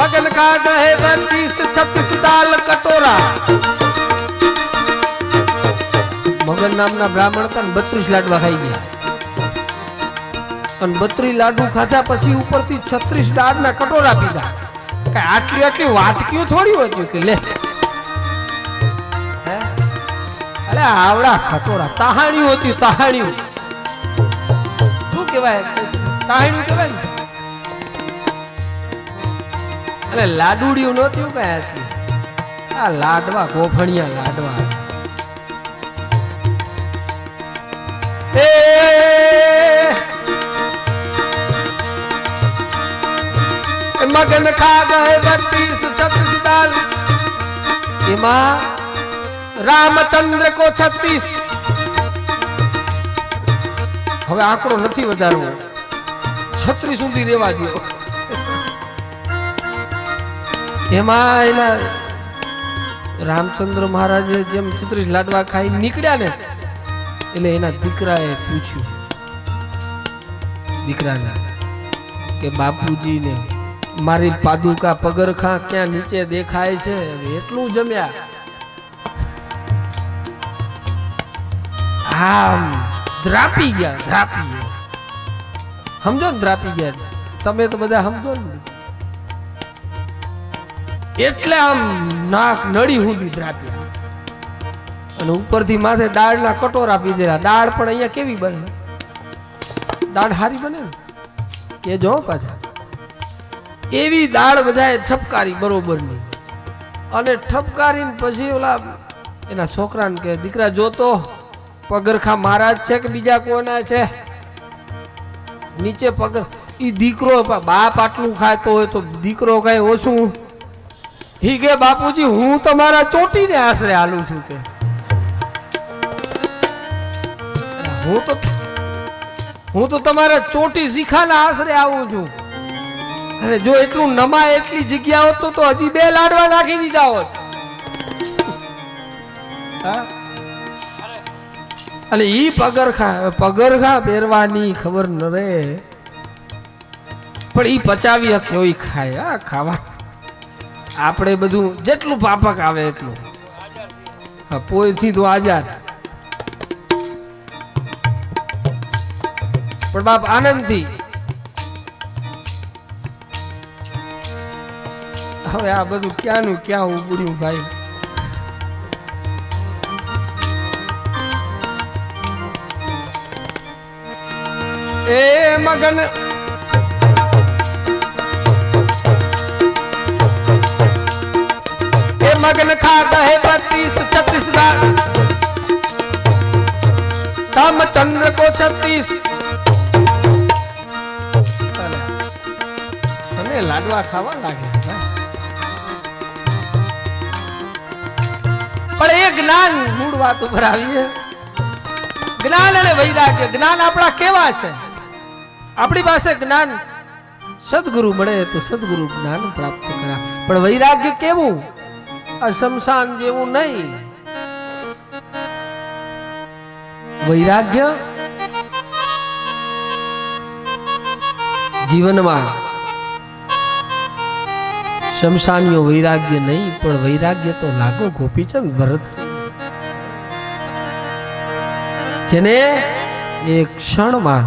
मगन खा गए 32-36 दाल कटोरा। मगन नामना ब्राह्मण था 32 लाडवा खाई गया। 32 लाडू खाधा પછી ઉપરથી 36 દાળના કટોરા પીધા। કે આટલી આટલી વાટકીઓ થોડી હોતી કે લે હે અરે આવડા કટોરા તાહાણી હોતી તાહાણી શું કહેવાય તાહાણી કહેવાય અરે લાડુડીઓ નહોતી કે આટલી આ લાડવા ગોફણિયા લાડવા मगन खा गए 32-36 दाल। रामचंद्र को 36। હવે આંકડો નથી વધારવો 36 સુધી રેવા દો। એમાં એના રામચંદ્ર મહારાજે જેમ 36 લાડવા ખાઈ નીકળ્યા ને એટલે એના દીકરાએ પૂછ્યું દીકરાના કે બાપુજી ને મારી પાદુકા પગરખા ક્યાં નીચે દેખાય છે એટલું જમ્યા આમ દ્રાપી ગયા સમજો ને દ્રાપી ગયા તમે તો બધા સમજો ને એટલે આમ નાક નળી સુધી દ્રાપ્યા અને ઉપરથી માથે દાળના કટોરા પીધેલા। દાળ પણ અહીંયા કેવી બને દાળ હારી બને કે જો પાછા એવી દાળ બધાએ ઠપકારી બરોબરની અને ઠપકારીને પછી ઓલા એના છોકરાને કે દીકરા જોતો પગરખા મારા જ છે કે બીજા કોના છે નીચે પગર ઈ દીકરો બાપ આટલું ખાતો હોય તો દીકરો કઈ ઓછું હી કે બાપુજી હું તમારા ચોટીને આશરે હાલું છું કે હું તો તમારા ચોટી શીખાના આશરે આવું છું અને જો એટલું નમાય એટલી જગ્યા હોત તો હજી 2 લાડવા નાખી દીધા હોત અને ઈ પગરખા પહેરવાની ખબર ન રહે પણ ઈ પચાવી શકે હોય ખાય હા ખાવા આપણે બધું જેટલું પાપક આવે એટલું પોયથી તો આજાદ પણ બાપ આનંદથી હવે આ બધું ક્યાંનું ક્યાં ઉગડ્યું ભાઈ એ મગન खा गए 32-36 दाल। रामचंद्र को 36 लाडवा खावा लागे પણ એ જ્ઞાન મૂળ વાત ઉપર આવીએ જ્ઞાન અને વૈરાગ્ય જ્ઞાન આપણા કેવા છે આપણી પાસે જ્ઞાન સદગુરુ મળે તો સદગુરુ જ્ઞાન પ્રાપ્ત કરા પણ વૈરાગ્ય કેવું આ શમશાન જેવું નહીં વૈરાગ્ય જીવનમાં શમશાનીઓ વૈરાગ્ય નહીં પણ વૈરાગ્ય તો લાગો ગોપીચંદ ભરત જેને એક ક્ષણમાં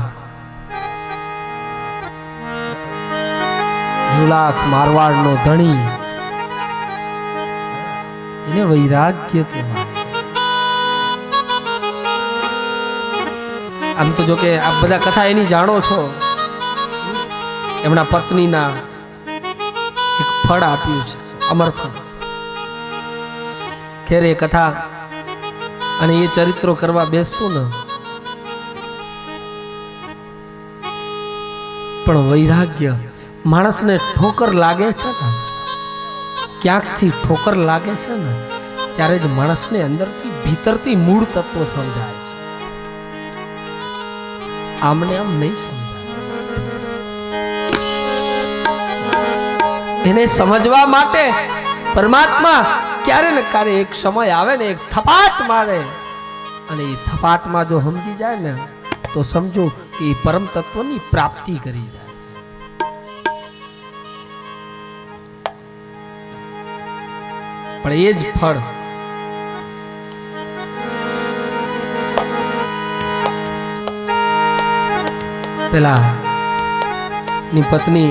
2 લાખ મારવાડનો ધણી એને વૈરાગ્ય કહેવાય આમ તો જો કે આપ બધા કથા એની જાણો છો એમના પત્નીના એક ફળ આપ્યું છે અમર ફળ ખેરે કથા અને એ ચરિત્રો કરવા બેસતું ને પણ વૈરાગ્ય માણસને ઠોકર લાગે છે ને ક્યાંકથી ઠોકર લાગે છે ને ત્યારે જ માણસને અંદરથી ભીતરથી મૂળ તત્વ સમજાય છે આમને આમ નહીં સમજાય એને સમજવા માટે પરમાત્મા ક્યારે ને ક્યારે એક સમય આવે ને એક થપાટ મારે અને એ થપાટમાં જો સમજી જાય ને તો સમજો કે એ પરમ તત્વની પ્રાપ્તિ કરી જાય પણ એ જ ફળ પેલા ની પત્ની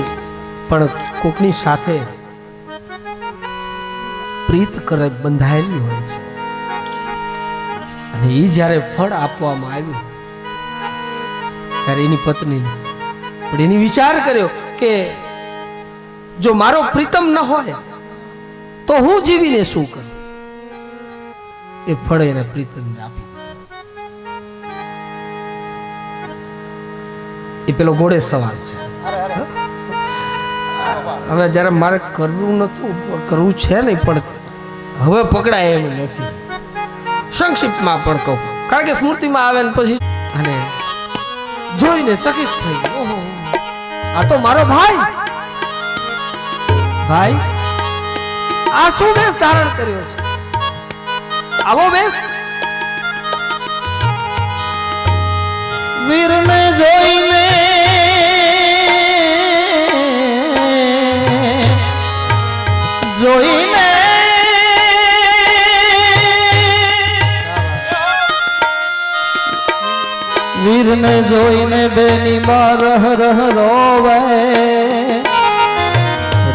પણ કોકની સાથે પ્રીત કરે બંધાયેલી હોય છે અને એ જ્યારે ફળ આપવામાં આવ્યું ત્યારે એની પત્ની પણ એની વિચાર કર્યો કે જો મારો પ્રીતમ ન હોય તો હું જીવીને શું કરું એ ફળ એના પ્રીતમને આપી દીધું એ પેલો ઘોડે સવાર છે હવે જયારે મારે કરવું છે નહીં પણ હવે પકડાય એમ નથી સંક્ષિપ્તમાં પણ કહું કારણ કે સ્મૃતિમાં આવે ને પછી અને જોઈને ચકિત થઈ ગયું ઓહો આ તો મારો ભાઈ ભાઈ આ શું વેશ ધારણ કર્યો છે આવો વેશ વીરને જોઈને જોઈને વીરને જોઈને બેની માં રહ રહ રોવે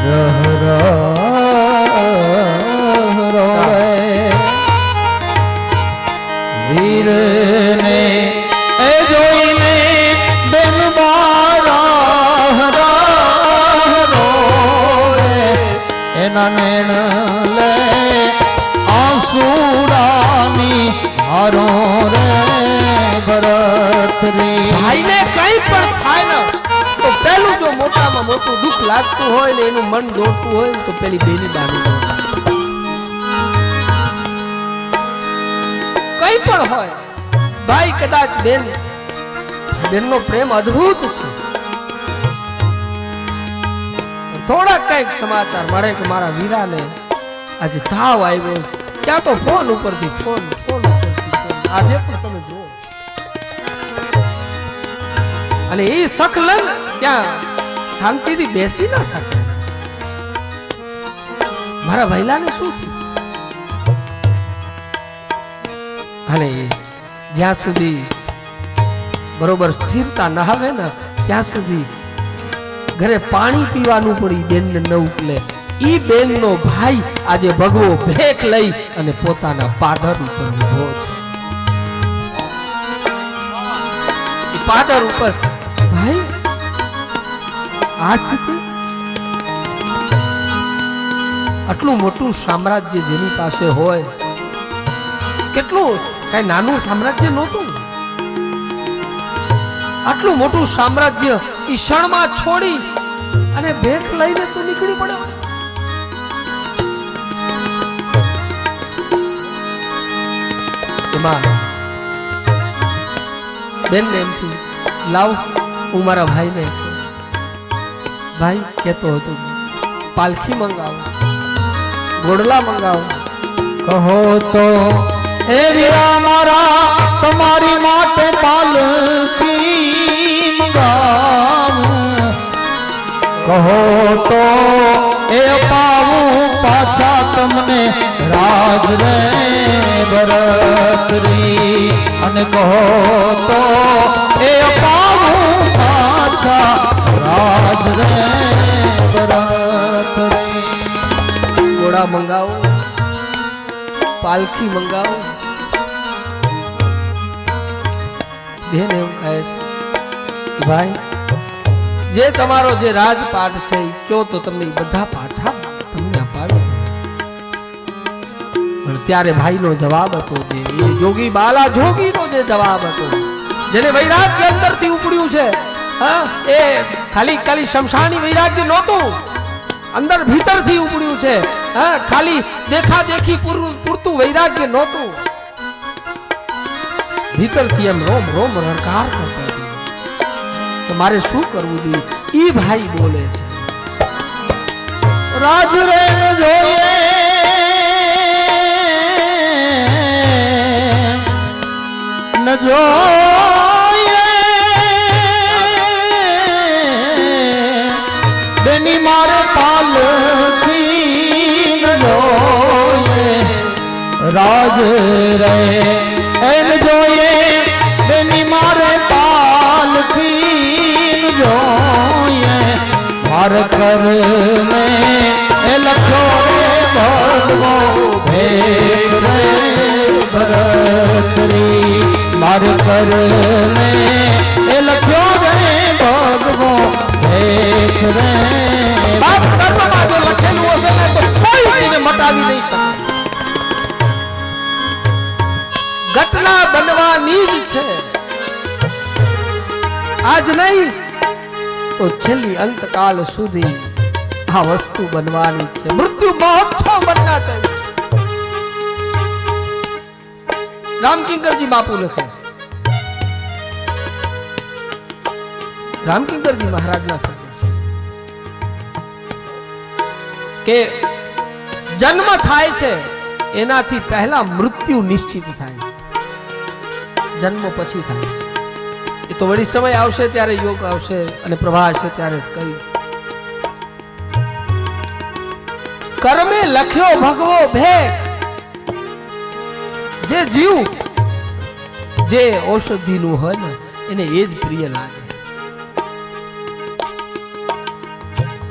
રહ રહ રોવે વીરને એ જોઈને બેન માં રહ રહ રોવે એના નેણ લે આંસુડાની હારો રે ભાઈને કઈ પણ થાય ને તો પેલું જો મોટામાં મોટું દુઃખ લાગતું હોય ને એનું મન દોડતું હોય ને તો પેલી બેની બાની કઈ પણ હોય ભાઈ કદાચ બેનનો પ્રેમ અદ્ભુત છે થોડા કઈક સમાચાર મળે કે મારા વીરાને આજે તાવ આવ્યો ક્યાં તો ફોન ઉપરથી ફોન આજે પણ તમે જુઓ અને એ સખલન ત્યાં શાંતિથી બેસી ના શકે મારા ભાઈલાને શું થયું અને જ્યાં સુધી બરોબર સ્થિરતા ના આવે ને ત્યાં સુધી ઘરે પાણી પીવાનું પડી બેનને ન ઉકલે ઈ બેનનો ભાઈ આજે ભગવો ભેખ લઈ અને પોતાના પાદર ઉપર ઉભો છે ઈ પાદર ઉપર ભાઈ આ સ્થિતિ આટલું મોટું સામ્રાજ્ય જેની પાસે હોય કેટલું કઈ નાનું સામ્રાજ્ય નહોતું આટલું મોટું સામ્રાજ્ય ઈ ક્ષણમાં છોડી અને ભેખ લઈને તું નીકળી પડ્યો એમાં બેનને એમ થયું લાવ હું મારા ભાઈને ભાઈ કહેતો હતો પાલખી મંગાવો ઘોડલા મંગાવો કહો તો એ વીરા મારા તમારી માટે પાલખી મંગાવું કહો તો એ પાવું પાછા તમને રાજ રે બરતરી અને કહો તો એ પાવું પાછા રાજ રે બરતરી ઘોડા મંગાવો પાલખી મંગાવો બેન એવું કહે છે ભાઈ જે તમારો જે રાજપાટ છે એ કયો તો તમને બધા પાછા તમને અપાવે પણ ત્યારે ભાઈનો જવાબ હતો જે એ જોગી બાલા જોગીનો જે જવાબ હતો જેને વૈરાગ્ય અંદરથી ઉપડ્યું છે હા એ ખાલી શમશાની વૈરાગ્ય નહોતું અંદર ભીતરથી ઉપડ્યું છે હા ખાલી દેખા દેખી પૂરતું વૈરાગ્ય નહોતું ભીતરથી એમ રોમ રોમ રણકાર કરતો હતો તો મારે શું કરવું જોઈએ ઈ ભાઈ બોલે છે રાજ રે ન જોઈએ ન જોઈએ બેની મારે પાલખી ન જોઈએ રાજ રે એમ જોઈએ બેની મારે પાલખી જોઈએ મારે કર મેં એ લખ્યો રે ભગવો ભેદ રે ભરતરી મારે કર મેં એ લખ્યો રે ભગવો ભેદ રે બાપ કર્મમાં જો લખેલું હશે ને તો કોઈ એને મટાવી નહીં શકે. ઘટના બનવાની જ છે, આજ નહીં તો છેલ્લી અંતકાલ સુધી આ વસ્તુ બનવાની છે. મૃત્યુ મહોત્સવ બનના चाहिए. રામકિંકરજી બાપુ લખે, રામકિંકરજી મહારાજના શબ્દ કે જન્મ થાય છે એનાથી પહેલા મૃત્યુ નિશ્ચિત થાય છે, જન્મ પછી થાય છે. એ તો વળી સમય આવશે ત્યારે યોગ આવશે અને પ્રવાહ આવશે ત્યારે કહ્યું. કર્મે લખ્યો ભગવો ભેખ. જે જીવ જે ઔષધિનું હોય ને એને એ જ પ્રિય લાગે.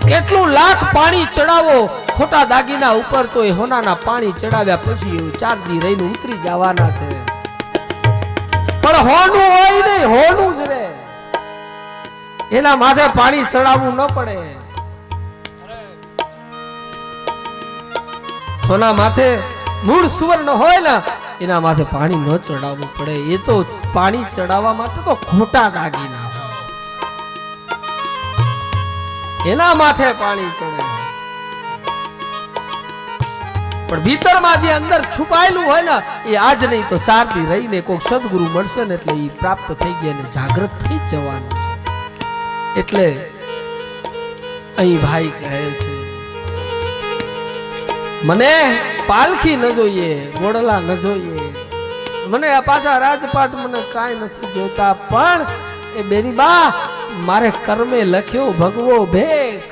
કેટલું લાખ પાણી ચડાવો ખોટા દાગીના ઉપર તો એ હોનાના પાણી ચડાવ્યા પછી 4 દી રહીને ઉતરી જવાના છે. પણ હોનું હોય નહીં, હોનું જ રે, એના માથે પાણી ચડાવવું ન પડે. સોના માથે મૂળ સુવર્ણ હોય ને એના માથે પાણી ન ચડાવવું પડે. એ તો પાણી ચડાવવા માટે તો ખોટા દાગીના હોય, એના માથે પાણી ચડે. પણ ભીતરમાં જે અંદર છુપાયેલું હોય ને એ આજ નહીં તો 4 દી રહીને કોઈક સદગુરુ મળશે ને એટલે એ પ્રાપ્ત થઈ ગયા ને જાગૃત થઈ જવાનું. એટલે અહીં ભાઈ કહે છે મને પાલખી ન જોઈએ, ઘોડલા ન જોઈએ, મને આ પાછા રાજપાટ મને કાંઈ નથી જોતા, પણ એ બેની બા મારે કર્મે લખ્યો ભગવો ભેખ.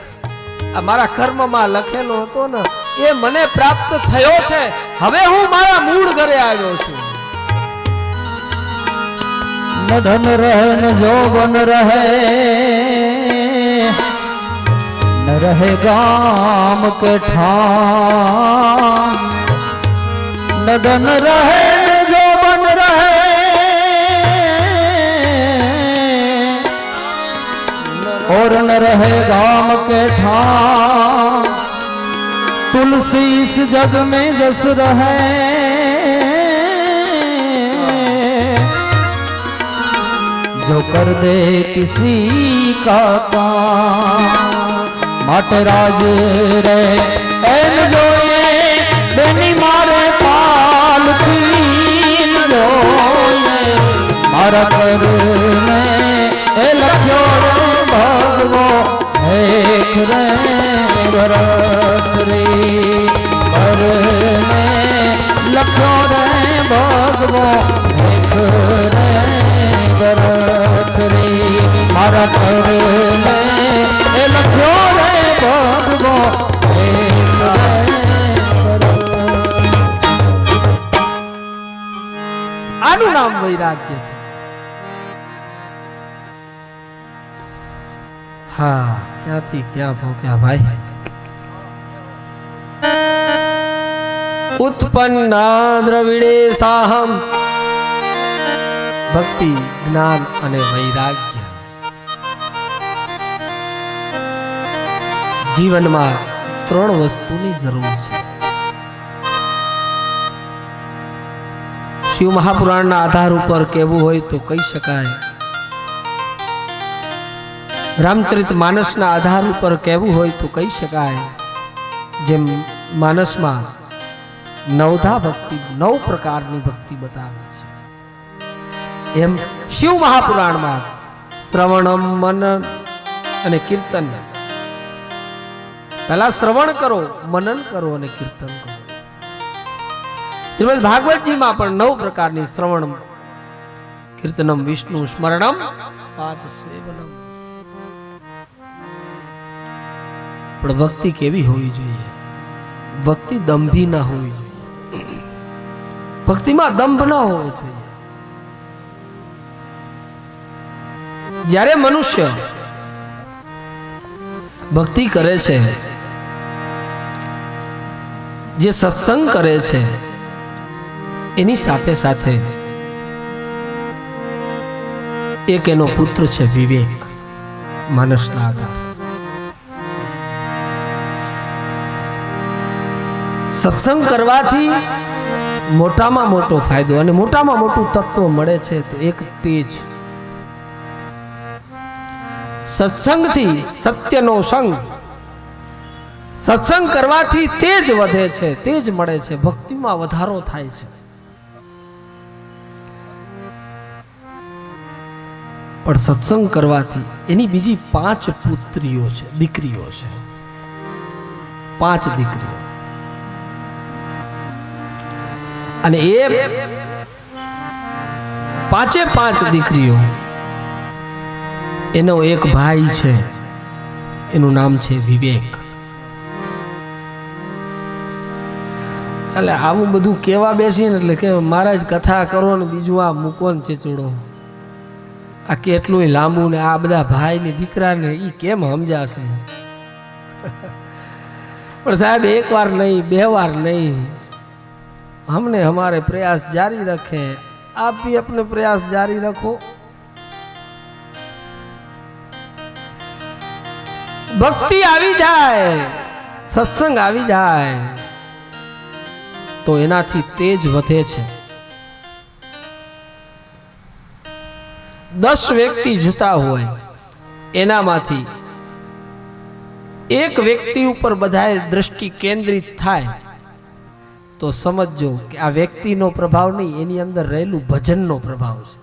આ મારા કર્મમાં લખેલો હતો ને એ મને પ્રાપ્ત થયો છે. હવે હું મારા મૂળ ઘરે આવ્યો છું. ન ધન રહે ન જોબન રહે ન રહે ગામ કે ઠામ ન ધન રહે ન જોબન રહે और न रहे गाम के ठाम तुलसी इस जग में जस रहे जो कर दे किसी का काम माटे राज रे एम जोए बेनी मारे पालखी जोए मारा कर में ए लख्यो रे भगवो एक रे भरतरी पर में लख्यो रे भगवो एक रे भरतरी मारा कर में ए लख्यो रे भगवो एक रे भरतरी. આનું નામ વૈરાગ્ય છે. હા, ક્યાંથી ક્યાં પહોંચ્યા ભાઈ. ઉત્પન્ના દ્રવિડે સાહમ ભક્તિ, જ્ઞાન અને વૈરાગ્ય. જીવનમાં 3 વસ્તુની જરૂર છે. શિવ મહાપુરાણના આધાર ઉપર કહેવું હોય તો કહી શકાય, રામચરિત માનસના આધાર ઉપર કહેવું હોય તો કહી શકાય, જેમ માનસમાં 9ધા ભક્તિ 9 પ્રકારની ભક્તિ બતાવે છે, એમ શિવ મહાપુરાણમાં શ્રવણમ, મનન અને કીર્તન. પહેલા શ્રવણ કરો, મનન કરો અને કીર્તન કરો. શ્રીમદ ભાગવતજીમાં પણ 9 પ્રકારની શ્રવણમ, કીર્તનમ, વિષ્ણુ સ્મરણમ, પાદ સેવનમ. પણ ભક્તિ કેવી હોવી જોઈએ? ભક્તિ દંભી ના હોવી જોઈએ. ભક્તિમાં દંભ ન હોવો જોઈએ. જ્યારે મનુષ્ય ભક્તિ કરે છે, જે સત્સંગ કરે છે, એની સાથે સાથે એક એનો પુત્ર છે વિવેક, માનસના આધાર. સત્સંગ કરવાથી મોટામાં મોટો ફાયદો અને મોટામાં મોટું તત્વ મળે છે તો એક તેજ. સત્સંગથી સત્યનો સંગ, સત્સંગ કરવાથી તેજ વધે છે, તેજ મળે છે, ભક્તિમાં વધારો થાય છે. પણ સત્સંગ કરવાથી એની બીજી 5 પુત્રીઓ છે, દીકરીઓ છે, 5 દીકરીઓ. અને એ 5 દીકરીઓ, એનો એક ભાઈ છે, એનું નામ છે વિવેક. એટલે આવું બધું કેવા બેસીને એટલે કે મહારાજ કથા કરો ને બીજું આ મૂકો ને ચેચડો, આ કેટલું લાંબુ ને આ બધા ભાઈ ને દીકરા ને ઈ કેમ સમજાશે? પણ સાહેબ, એક વાર નહીં, 2 વાર નહીં, हमने हमारे प्रयास जारी रखे, आप भी अपने प्रयास जारी रखो. भक्ति આવી જાય, સત્સંગ આવી જાય તો એનાથી તેજ વધે છે. 10 વ્યક્તિ જતા હોય, એનામાંથી એક વ્યક્તિ ઉપર બધાએ દ્રષ્ટિ કેન્દ્રિત થાય તો સમજો કે આ વ્યક્તિનો પ્રભાવ નહીં, એની અંદર રહેલું ભજનનો પ્રભાવ છે.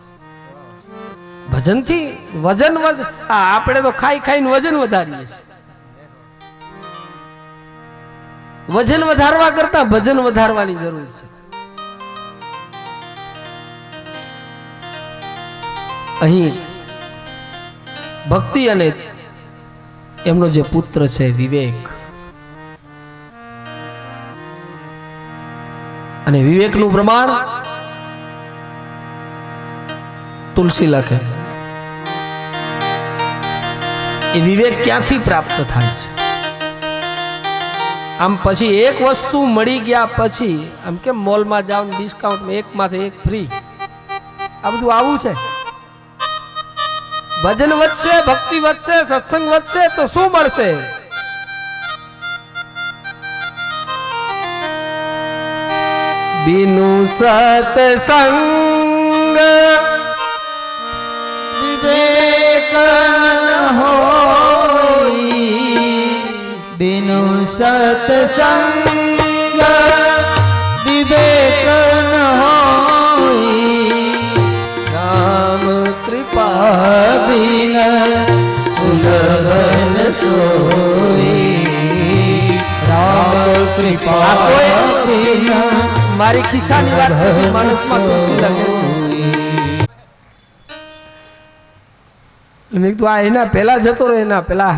ભજનથી વજન આપણે તો ખાઈ ખાઈને વજન વધારીએ છીએ. વજન વધારવા કરતા ભજન વધારવાની જરૂર છે. અહીં ભક્તિ અને એમનો જે પુત્ર છે વિવેક, અને વિવેકનું પ્રમાણ તુલસી લખે. એ વિવેક ક્યાંથી પ્રાપ્ત થાય છે? આમ પછી એક વસ્તુ મળી ગયા પછી આમ કેમ મોલમાં જાવ ને ડિસ્કાઉન્ટમાં એકમાંથી એક ફ્રી, આ બધું આવું છે. ભજન વધશે, ભક્તિ વધશે, સત્સંગ વધશે તો શું મળશે? बिनु सत्संग विवेक न होई, बिनु सत्संग विवेक न होई, राम कृपा बिन सुलभ न सोई, राम कृपा बिन મારી ખિસ્સાની વાત નથી, માનસમાં તુલસી લખે છે. મેં કીધું આ એના પહેલા જતો રહ્યો, એના પહેલા.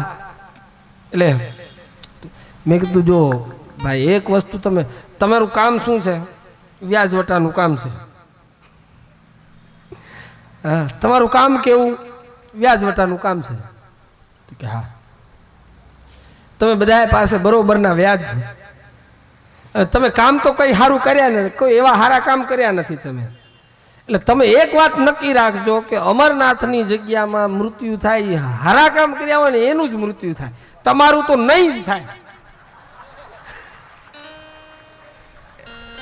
એટલે મેં કીધું જો ભાઈ, એક વસ્તુ તમારું કામ શું છે? વ્યાજ વટાનું કામ છે. હા, તમારું કામ કેવું? વ્યાજ વટાનું કામ છે. કે હા, તમે બધા પાસે બરોબરના વ્યાજ છે. તમે કામ તો કઈ સારું કર્યા નથી, કોઈ એવા સારા કામ કર્યા નથી તમે. એટલે તમે એક વાત નક્કી રાખજો કે અમરનાથની જગ્યામાં મૃત્યુ થાય, સારા કામ કર્યા હોય ને એનું જ મૃત્યુ થાય, તમારું તો નહીં જ થાય.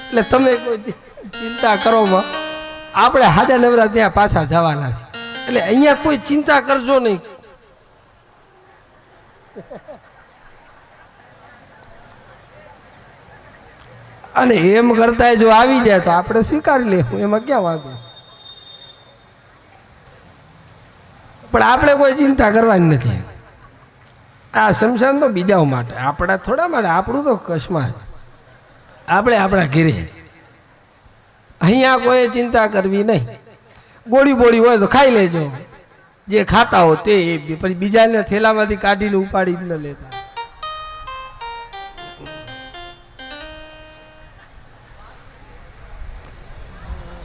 એટલે તમે કોઈ ચિંતા કરોમાં, આપણે હાજર નવરા ત્યાં પાછા જવાના છે. એટલે અહીંયા કોઈ ચિંતા કરજો નહીં. અને એમ કરતા જો આવી જાય તો આપણે સ્વીકારી લેવું, એમાં ક્યાં વાંધો છે? પણ આપણે કોઈ ચિંતા કરવાની નથી. આ શમશાન તો બીજાઓ માટે, આપણા થોડા માટે. આપણું તો કશમાં, આપણે આપણા ઘેરે. અહીંયા કોઈ ચિંતા કરવી નહીં. ગોળી બોળી હોય તો ખાઈ લેજો, જે ખાતા હો તે. પછી બીજાને થેલામાંથી કાઢીને ઉપાડી ન લેતા.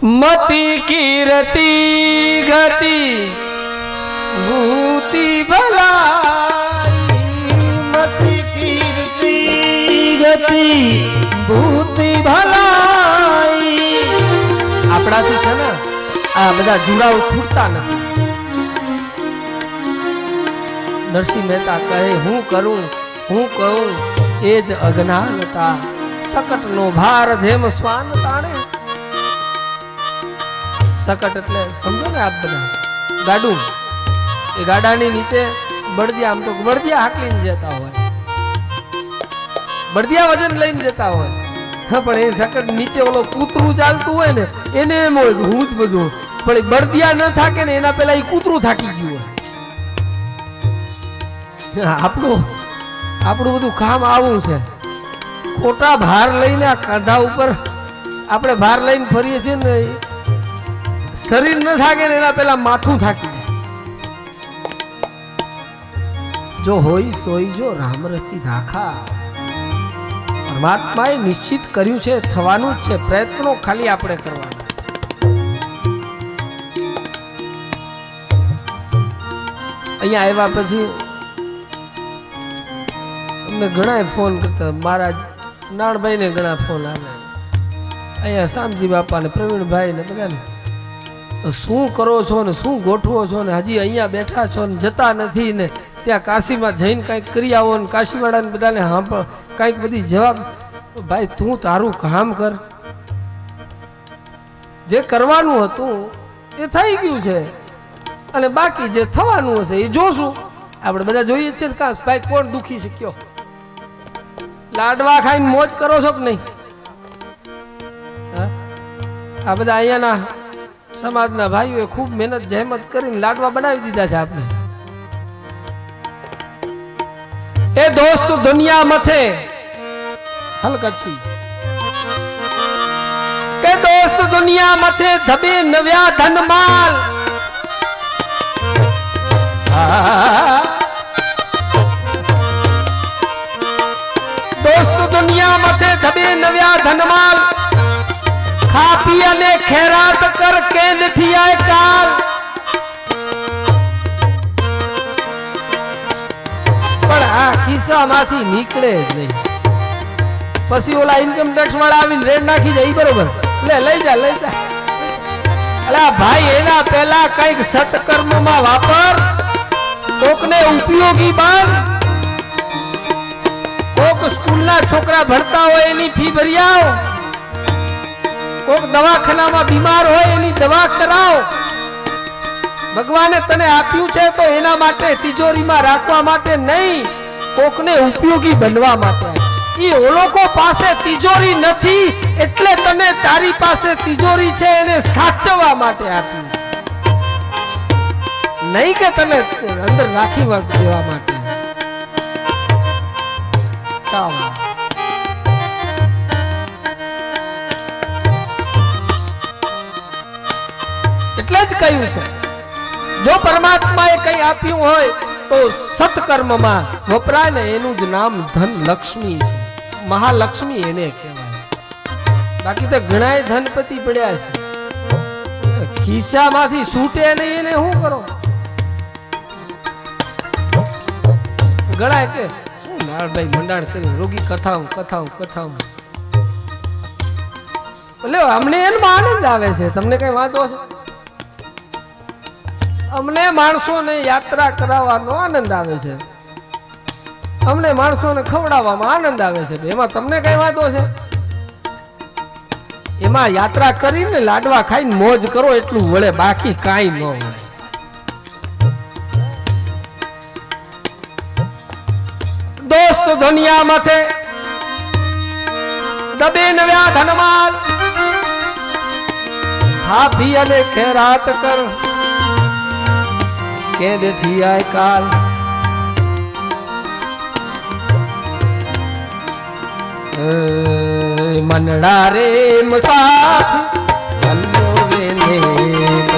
मति कीर्ति गति भूति भलाई, मति कीर्ति गति भूति भलाई। આપણાથી છે ને આ બધા જુરાઓ છૂટતા નથી. નરસિંહ મહેતા કહે હું કરું એ જ અજ્ઞાનતા, સકટનો ભાર જેમ શ્વાન તાણે. સકટ એટલે સમજો ને આપ બધા ગાડું, એ ગાડાની નીચે બળદિયા, આમ તો બળદિયા હાકલીને જતા હોય, બળદિયા વજન લઈને જતા હોય, હા પણ એ સકટ નીચે ઓલો કૂતરું ચાલતું હોય ને એને એમ હોય હું જ બધું, પણ બળદિયા ન થાકે ને એના પેલા એ કૂતરું થાકી ગયું હોય. આપણું બધું કામ આવું છે. ખોટા ભાર લઈને આ કાંધા ઉપર આપણે ભાર લઈને ફરીએ છીએ ને, શરીર ન થાકે ને એના પેલા માથું થાકી જાય. જો હોય સોઈ જો રામ રચી રાખા. પરમાત્માએ નિશ્ચિત કર્યું છે, થવાનું જ છે, પ્રયત્નો ખાલી આપણે કરવાના. અહીંયા આવ્યા પછી અમને ઘણા ફોન કરતા, મારા નાણભાઈને ઘણા ફોન આવે, અહીંયા શામજી બાપા ને પ્રવીણભાઈ ને બધાને, શું કરો છો ને શું ગોઠવો છો ને હજી અહીંયા બેઠા છો ને જતા નથી ને ત્યાં કાશીમાં જઈને કંઈક કરી આવો ને કાશીવાળાને બધાને કંઈક બધી જવાબ. ભાઈ તું તારું કામ કર, જે કરવાનું હતું એ થઈ ગયું છે અને બાકી જે થવાનું હશે એ જોશું. આપણે બધા જોઈએ છીએ ને કાશ ભાઈ કોણ દુખી છે કયો? લાડવા ખાઈને મોજ કરો છો કે નહીં? આ બધા અહીંયાના સમાજના ભાઈઓએ ખૂબ મહેનત જહેમત કરીને લાડવા બનાવી દીધા છે આપણે. એ દોસ્ત દુનિયા મથે હલકચ્છી કે દોસ્ત દુનિયા મથે ધબે નવ્યા ધનમાલ. દોસ્ત દુનિયા મથે ધબે નવ્યા ધનમાલ, ખા પી અને ખેરાત કર કે નથી આય કાલ. પણ આ ખિસ્સામાંથી નીકળે જ નહીં. પછી ઓલા ઇન્કમ ટેક્સ વાળા આવીને રેડ નાખી જાય, બરોબર લે લઈ જા. અલા ભાઈ એના પહેલા કઈક સત્કર્મમાં વાપર, કોકને ઉપયોગી બન. કોક સ્કૂલના છોકરા ભણતા હોય એની ફી ભરી આવ, કોક દવાખાનામાં બીમાર હોય એની દવા કરાવ. ભગવાને તને આપ્યું છે તો એના માટે તિજોરીમાં રાખવા માટે નહીં, કોકને ઉપયોગી બનવા માટે. એ લોકો પાસે તિજોરી નથી એટલે તને તારી પાસે તિજોરી છે એને સાચવવા માટે આપ્યું, નહીં કે તને અંદર રાખી દેવા માટે. એટલે જ કહ્યું છે જો પરમાત્માએ કંઈ આપ્યું હોય તો સત્કર્મમાં વપરાય ને એનું જ નામ ધન લક્ષ્મી છે, મહાલક્ષ્મી એને કહેવાય. બાકી તો ઘણાય ધનપતિ પડ્યા છે, ખિસ્સામાંથી છૂટે નહીં એને શું કરો? ઘણા કે શું નારભાઈ મંડાણ કરી રોગી કથાઓ લે, અમને એમાં આનંદ આવે છે, તમને કઈ વાંધો છે? અમને માણસોને યાત્રા કરાવવાનો આનંદ આવે છે, અમને માણસોને ખવડાવવામાં આનંદ આવે છે, એમાં તમને કઈ વાંધો છે? એમાં યાત્રા કરીને લાડવા ખાઈને મોજ કરો એટલું વળે, બાકી કાંઈ ન વળે. દોસ્ત દુનિયા માથે દબે નવ્યા ધનમાલ, હાથી અને ખેરાત કર કે દેઠી આય કાલ. મનડા રે મુસાફિર ચલો રે ને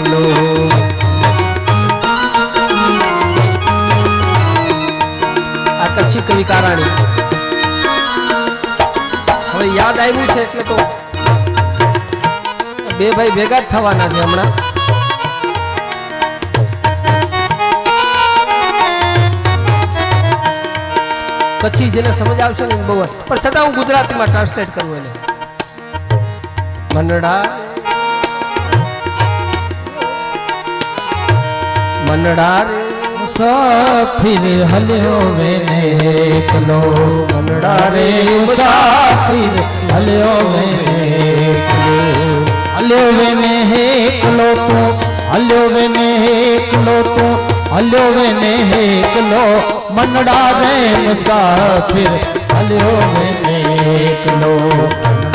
ચલો. આ કચ્છી કવિ કારાણી હવે યાદ આવ્યું છે એટલે તો બે ભાઈ ભેગા જ થવાના છે હમણાં. પછી જેને સમજ આવશે ને બહુ પણ છતાં હું ગુજરાતીમાં ટ્રાન્સલેટ કરું એને. મનડા મનડા રે મુસાફિર હલ્યો વેને એકલો મનડા રે મુસાફિર હલ્યો વેને એકલો હલ્યો વેને એકલો તું હલ્યો વેને એકલો તું હલ્યો વેને એકલો મનડા રે મુસાફિર હલ્યો વેને એકલો.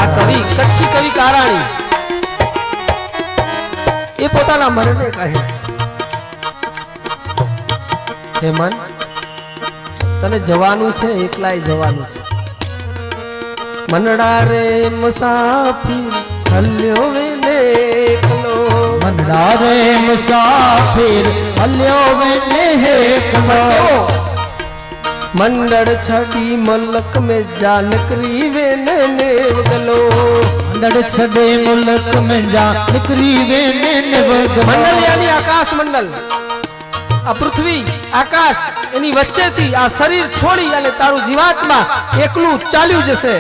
આ કવિ કચ્છી કવિ કારાણી એ પોતાના મનને કહે છે, હે મન તને જવાનું છે, એકલાય જવાનું છે. મનડા રે મુસાફિર હલ્યો વેને એકલો મનડા રે મુસાફિર હલ્યો વેને એકલો મંડળ છડી મલક में जा निकरी वेने नेवगलो. મંડળ છડે મુલક में जा निकरी वेने नेवगलो. મંડળ यानी આકાશ મંડળ. આ પૃથ્વી આકાશ એની વચ્ચેથી આ શરીર છોડી અને તારું જીવાત્મા એકલું ચાલ્યું જશે.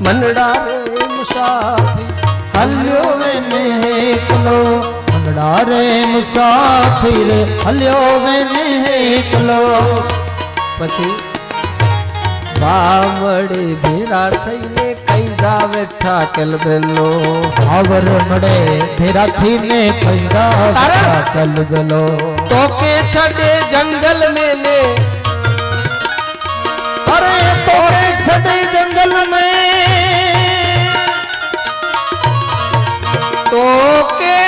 મંડળા રે મુસાફિર હલ્યો વેને એકલો મંડળા રે મુસાફિર હલ્યો વેને એકલો. પછી બાવડે ભેરા થઈને કઈદા વેઠા કલબેલો. આવર મળે ભેરા થઈને કઈદા કલગલો. તો કે છડે જંગલ में ने અરે તો છડે જંગલ में तो के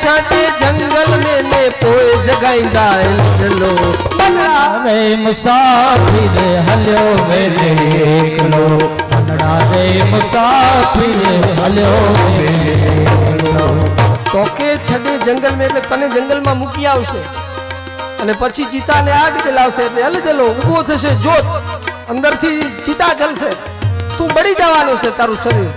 छड़े जंगल में ने पोए जगाईंदा चलो. रे मुसाफिर हल्यो वेने एकलो मनड़ा रे मुसाफिर हल्यो वेने एकलो. તો કે છડે જંગલ में એટલે તને જંગલમાં મૂકી આવશે અને પછી ચિતાને આગ જલાવશે એટલે હલજલો ઊભો થશે જોત અંદરથી ચિતા જલશે તું બળી જવાનું છે તારું શરીર.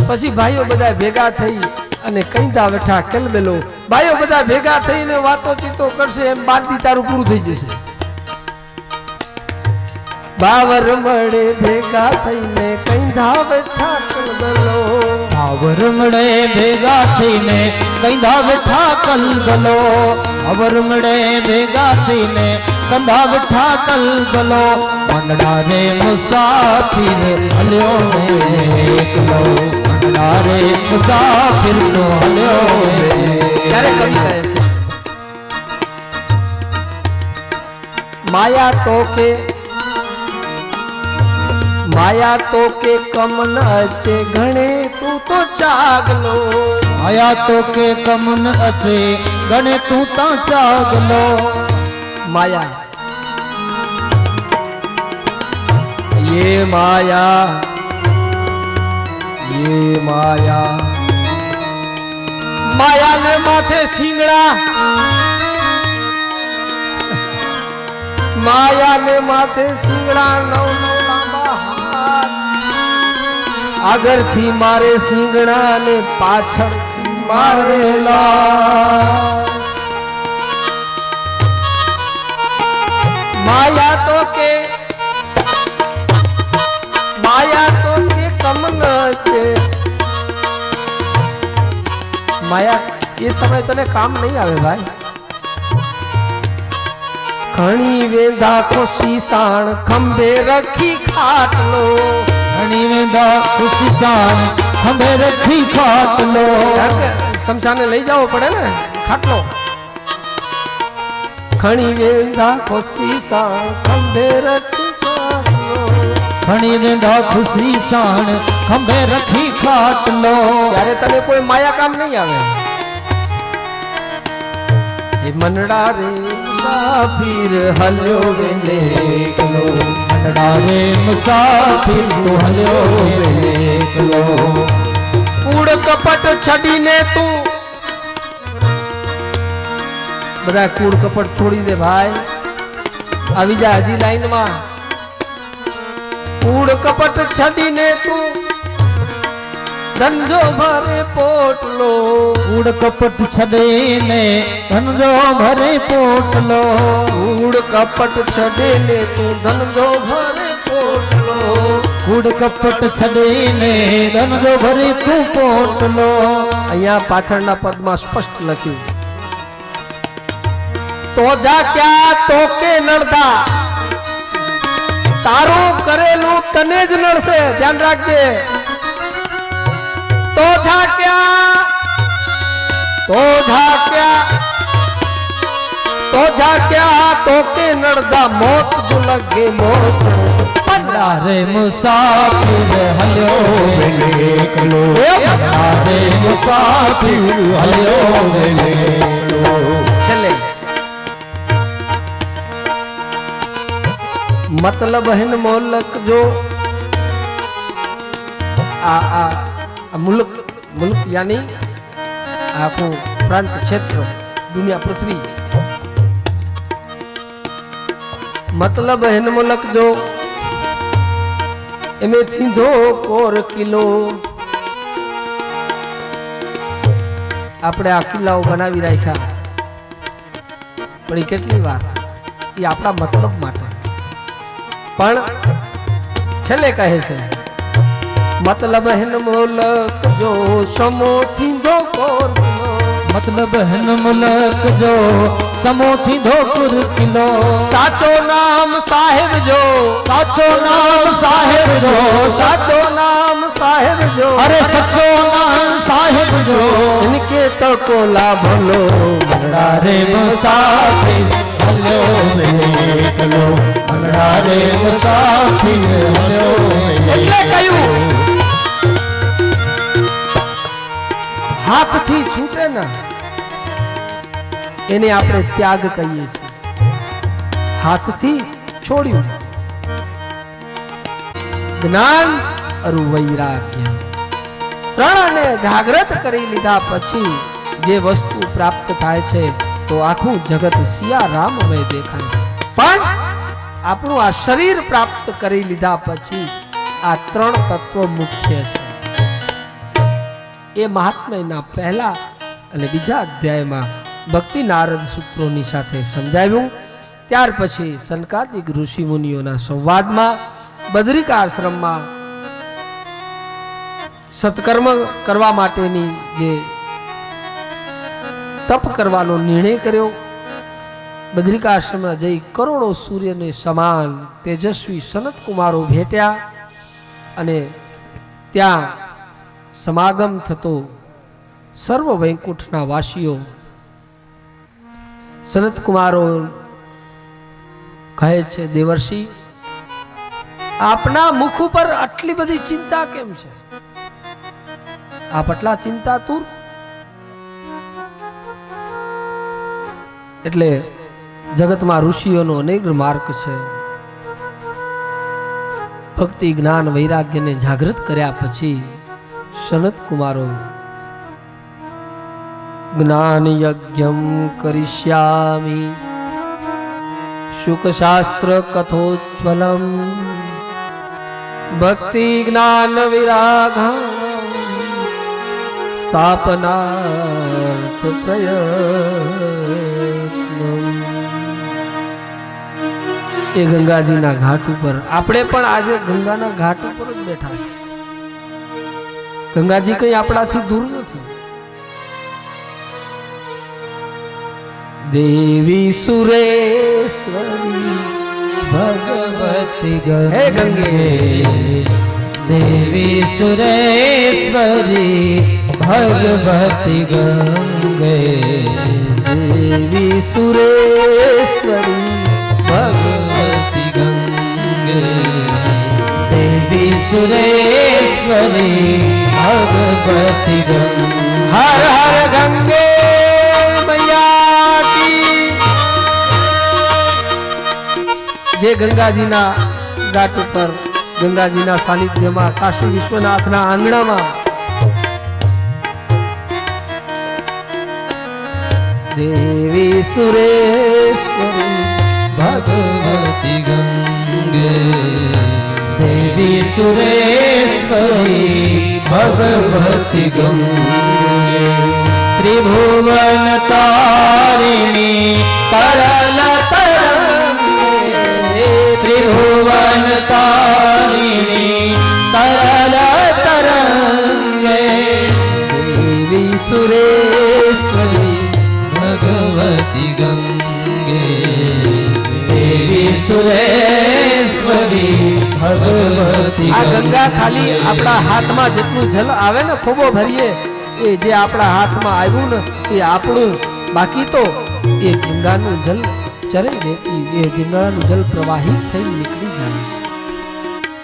પછી ભાઈઓ બધા ભેગા થઈ અને કઈદા વેઠા કેલબેલો. ભાઈઓ બધા ભેગા થઈને વાતો ચીતો કરશે એમ બારદી તારું પૂરું થઈ જશે. બાવર મળે ભેગા થઈને કઈદા વેઠા કેલબેલો. આવર મળે ભેગા થઈને કંધા બેઠા કલબલો. આવર મળે ભેગા થઈને કંધા બેઠા કલબલો. મનડા રે મુસાફિર હલ્યો વેને એકલો મનડા રે મુસાફિર તો હલ્યો વેને. ત્યારે કવિ કહે છે માયા તો કે કમ ન અચે ઘણે તું તો ચાગલો. આયા તો કે કમ ન અચે ગણે તું તા ચાગલો. माया ये माया माया ने माथे सिंगड़ा माया ने माथे सिंगड़ा नौ लांबा हाथ आगर थी मारे सिंगड़ा ने पाछळ थी मारेला. माया तो के कम न छे. माया ये समय तने काम नहीं आवे भाई. घणी वेंदा खुशी साण खंभे रखी खाटलो. ઘણી વેંદા ખુશી સાણ ખંભે રખી ખાટલો. શમશાને લઈ જવો પડે ને ખાટલો. ઘણી વેંદા ખુશી સાણ ખંભે રખી ખાટલો. ઘણી વેંદા ખુશી સાણ ખંભે રખી ખાટલો. ત્યારે તને કોઈ માયા કામ નહીં આવે. એ મનડા રે મુસાફિર હલ્યો વેને એકલો. મનડા રે મુસાફિર તું હલ્યો વેને એકલો. કૂડ કપટ છડીને તું બધા કૂડ કપટ છોડી દે ભાઈ. આવી જા હજી લાઈનમાં. કૂડ કૂડ કપટ છડીને તું ધનજો ભરે પોટલો કૂડ કપટ છડીને ધનજો ભરે પોટલો કૂડ કપટ છડીને તું ધનજો ભરે પોટલો કૂડ કપટ છડીને ધનજો ભરે તું પોટલો અહીંયા પાછળના પદમાં સ્પષ્ટ લખ્યું તો જા ક્યાં તો કે નડતા તારું કરેલું તને જ નડશે ધ્યાન રાખજે તો જા ક્યાં તો કે નડતા મોત જો લગે મોત રે મુસાફિર હલ્યો એકલો રે મુસાફિર હલ્યો છેલ્લે मतलब है न मोलक जो आ मुल्क यानी आखो प्रांत क्षेत्र दुनिया पृथ्वी मतलब है न मुल्क जो एमे थींदो कोर किलो આપણે આ કિલ્લાઓ બનાવી રાખ્યા પણ એ કેટલી વાર એ આપણા મતલબ માટે પણ છેલ્લે કહે છે मतलब है न मुल्क जो समो थींदो कोर मतलब है न मुल्क जो समो थींदो कोर किलो साचो नाम साहिब जो साचो नाम साहिब जो साचो नाम साहिब जो अरे सचो नाम साहिब जो इनके तो को लाभलो रे मुसाफिर हल्यो एकलो रे मुसाफिर हल्यो એટલે કહ્યું હાથથી છૂટે ને એને આપણે ત્યાગ કહીએ છીએ હાથથી છોડ્યું જ્ઞાન અરુ વૈરાગ્ય ત્રણને જાગૃત કરી લીધા પછી જે વસ્તુ પ્રાપ્ત થાય છે તો આખું જગત સિયારામમય દેખાય છે પણ આપણું આ શરીર પ્રાપ્ત કરી લીધા પછી આ ત્રણ તત્વ મુખ્ય છે એ મહાત્મ્યના પહેલા અને બીજા અધ્યાયમાં ભક્તિ નારદ સૂત્રોની સાથે સમજાવ્યું ત્યાર પછી સનકાદિક ઋષિ મુનિઓના સંવાદમાં બદ્રિકા આશ્રમમાં સત્કર્મ કરવા માટેની જે તપ કરવાનો નિર્ણય કર્યો બદ્રિકા આશ્રમમાં જઈ કરોડો સૂર્યને સમાન તેજસ્વી સનત કુમારો ભેટ્યા અને ત્યાં સમાગમ થતો સર્વ વૈકુંઠના વાસીઓ સનત કુમારો કહે છે દેવર્ષિ આપના મુખ ઉપર આટલી બધી ચિંતા કેમ છે આપ આટલા ચિંતાતુર એટલે જગતમાં ઋષિઓનો અનેક માર્ગ છે ભક્તિ જ્ઞાન વૈરાગ્યને જાગૃત કર્યા પછી સનત કુમારો જ્ઞાન યજ્ઞમ કરિષ્યામિ શુક શાસ્ત્ર કથોજ્વલમ ભક્તિ જ્ઞાન વિરાગા સ્થાપનાર્થ પ્રયત્નમ એ ગંગાજીના ઘાટ ઉપર આપણે પણ આજે ગંગાના ઘાટ ઉપર જ બેઠા છે ગંગાજી કઈ આપણાથી દૂર નથી દેવી સુરેશ્વરી भगवती हे गंगे देवी सुरेश्वरी भगवती गंगे देवी सुरेश्वरी भगवती गंगे देवी सुरेश्वरी भगवती गंगे हर हर गंगे मैया की जे गंगाजीना घाट पर गंगाजीना सानिध्यમાં કાશી વિશ્વનાથના આંગણામાં देवी सुरेश्वरी भगवती गंगे देवी सुरेश्वरी भगवती गंगे त्रिभुवन तारिणी तरल तरंगे त्रिभुवन तारिणी तरल तरंगे देवी सुरेश्वरी भगवती गंगे देवी सुरेश्वरी भगवती આ ગંગા ખાલી આપણા હાથમાં જેટલું જલ આવે ને ખોબો ભરીએ એ જે આપણા હાથમાં આવ્યું ને એ આપણું બાકી તો એ ગંગાનું જલ ચરે રહેતી એ ગંગાનું જલ પ્રવાહિત થઈ નીકળી જાય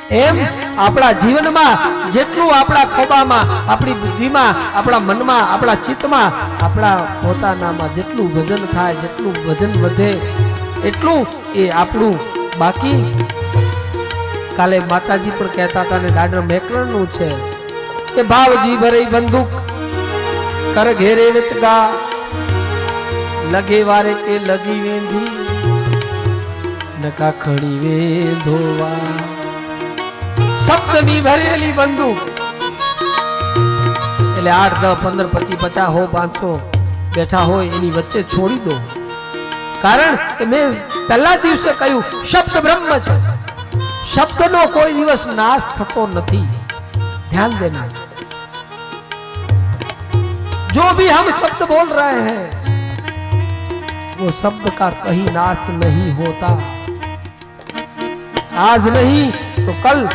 છે એમ આપણા જીવનમાં જેટલું આપણા ખોબામાં આપણી બુદ્ધિમાં આપણા મનમાં આપણા ચિત્તમાં આપણા પોતાનામાં જેટલું ભજન થાય જેટલું ભજન વધે એટલું એ આપણું બાકી કાલે માતાજી પણ કહેતા હતા ને દાદર મેકરણનું છે કે ભાવજી ભરે બંદૂક કર ઘેરે વચગા લગે વારે કે લગી વેંધી નકા ખડી વેંધોવા શબ્દની ભરેલી બંદૂક એટલે 8 10 15 25 50 100 500 બેઠા હોય એની વચ્ચે છોડી દો કારણ કે મેં પહેલા દિવસે કહ્યું શબ્દ બ્રહ્મ છે शब्द कोई दिवस नाश थतो नहीं ध्यान देना जो भी हम शब्द बोल रहे हैं वो शब्द का कहीं नाश नहीं होता आज नहीं तो कल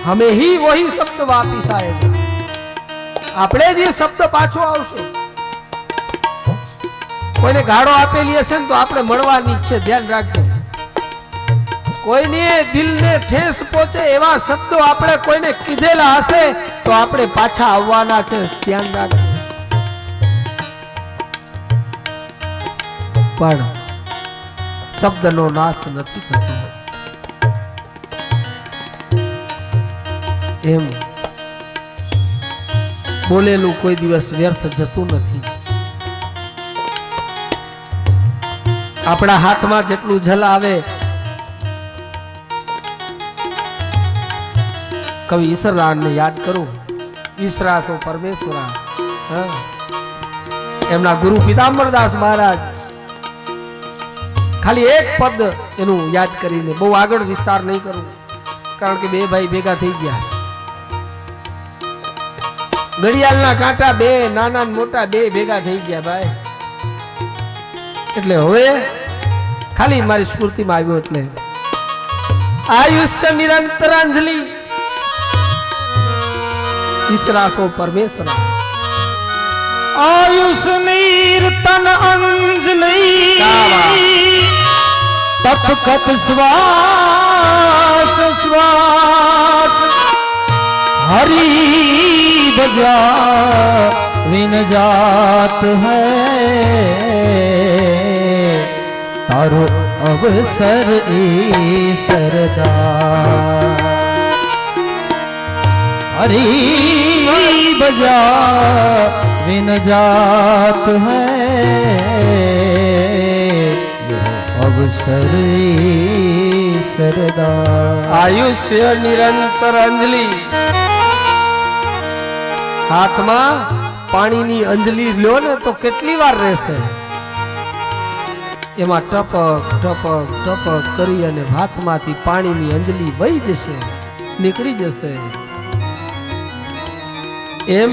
हमें ही वही शब्द वापिस आएगा आपने जे शब्द पाछो आवशे कोई ने गाड़ो आपेली हशे तो आपने मळवानी छे ध्यान राखજો कोई ने दिल ने ठेस पहुंचे एवा शब्दों आपने कोई ने कीधेला हशे तो आपने पाछा आववाना छे ध्यान राखજો पण शब्दनो नाश નથી થતો એમ બોલેલું કોઈ દિવસ વ્યર્થ જતું નથી આપણા હાથમાં જેટલું જલ આવે कवि ईश्वरान ने याद करूं ईश्वरा सो परमेश्वरा एमना गुरु पीतांबरदास महाराज खाली एक पद एनु याद करीने बहु आगळ विस्तार नहीं करूं कारण के बे भाई भेगा थई गया घड़ियालना कांटा बे नाना मोटा बे भेगा थई गया भाई એટલે હવે ખાલી મારી સ્મૃતિમાં આવ્યો એટલે આયુષ્ય નિરંતરાંજલિ ईश्वरा सो परमेश्वरा आयुष नीरतन अंजलि तप कत श्वास श्वास हरि बजा विन जात है तारो अवसर ईश्वरदा हरि बजा विन जात है अवसर सरदा आयुष्य निरंतर अंजलि हाथ में पानी नी अंजलि लो ने तो केटली वार रहेशे एमां टपक टपक टपक करी अने हाथमांथी पाणीनी अंजलि वही जशे નીકળી જશે એમ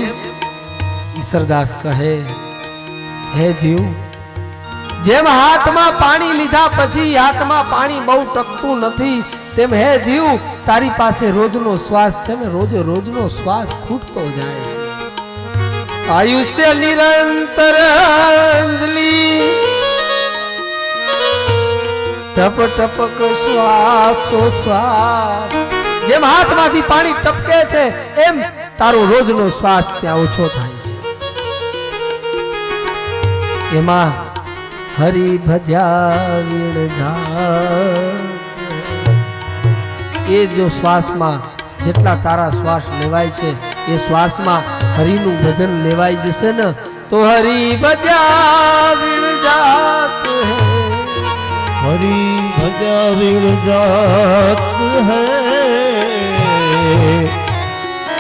ઈશ્વરદાસ કહે હે જીવ જેમ હાથમાં પાણી લીધા પછી હાથમાં પાણી બહુ ટકતું નથી તેમ હે જીવ તારી પાસે રોજનો શ્વાસ છે ને રોજે રોજનો શ્વાસ ખૂટતો જાય છે આયુષ્ય નિરંતર અંજલિ ટપ ટપક શ્વાસો શ્વાસ જેમ હાથમાંથી પાણી ટપકે છે એમ તારો રોજનો શ્વાસ ત્યાં ઓછો થાય છે એમાં હરિ ભજા વીણ જા એ જો શ્વાસમાં જેટલા તારા શ્વાસ લેવાય છે એ શ્વાસમાં હરિનું ભજન લેવાઈ જશે ને તો હરિ ભજા વીણ જાત હૈ हरि भजा विण जात है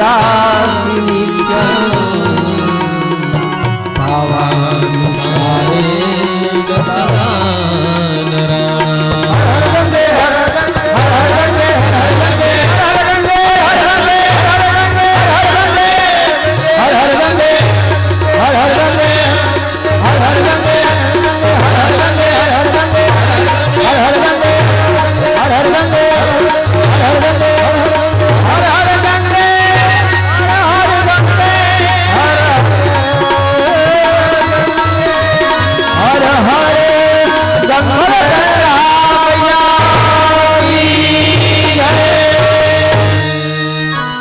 દાસી નિત્ય ભાવાનુસારે સદા નરાણા હર ગંગે હર ગંગે હર ગંગે હર ગંગે હર ગંગે હર ગંગે હર ગંગે હર હર ગંગે હર હર ગંગે હર હર ગંગે હર ગંગે હર ગંગે હર હર ગંગે હર હર ગંગે હર હર ગંગે હર હર ગંગે હર હર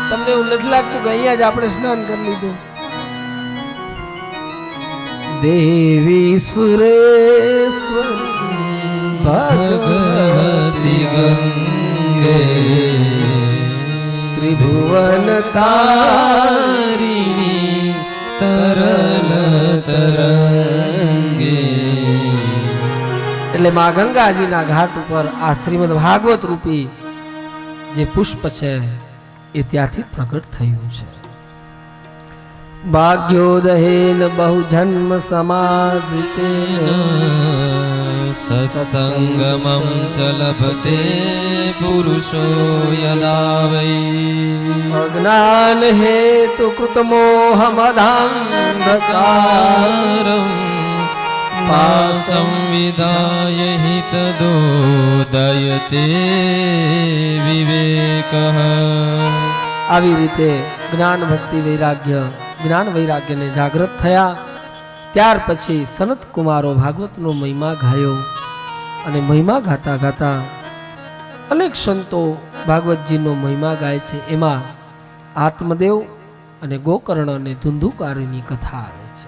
તમને એવું નથી લાગતું કે અહીંયા જ આપણે સ્નાન કરી લીધું? દેવી સુરેશ્વરી ભગવતી ગંગે ત્રિભુવન તારિણી તરલ તરંગે. એટલે માં ગંગાજીના ઘાટ ઉપર આ શ્રીમદ ભાગવત રૂપી જે પુષ્પ છે એ ત્યાંથી પ્રગટ થયું છે. ભાગ્યોદહેન બહુ જન્મ સમાજિતેન સત્સંગમં ચ લભતે પુરુષો યદા વૈ અજ્ઞાન હેતુ કૃત મોહ મદાંધકારમ પાસં વિદાય હિ તદોદયતે વિવેકઃ. આવી રીતે જ્ઞાન ભક્તિ વૈરાગ્ય જ્ઞાન વૈરાગ્યને જાગૃત થયા. ત્યાર પછી સનત કુમારો ભાગવતનો મહિમા ગાયો અને મહિમા ગાતા ગાતા અનેક સંતો ભાગવતજીનો મહિમા ગાય છે. એમાં આત્મદેવ અને ગોકર્ણ અને ધુંધુકારીની કથા આવે છે.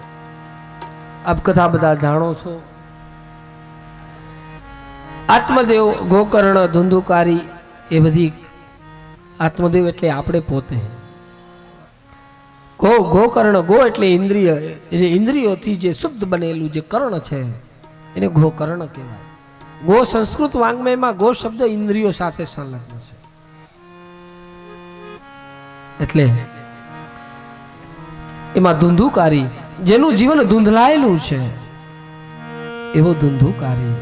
આપ કથા બધા જાણો છો. આત્મદેવ ગોકર્ણ ધુંધુકારી એ બધી આત્મદેવ એટલે આપણે પોતે. ગોકર્ણ ગો એટલે ઇન્દ્રિય, એટલે ઇન્દ્રિયોથી જે શુદ્ધ બનેલું જે કર્ણ છે એને ગોકર્ણ કહેવાય. ગો સંસ્કૃત વાંગ્મયમાં ગો શબ્દ ઇન્દ્રિયો સાથે સંલગ્ન છે. એટલે એમાં ધુંધુકારી જેનું જીવન ધૂંધલાયેલું છે એવો ધુંધુકારી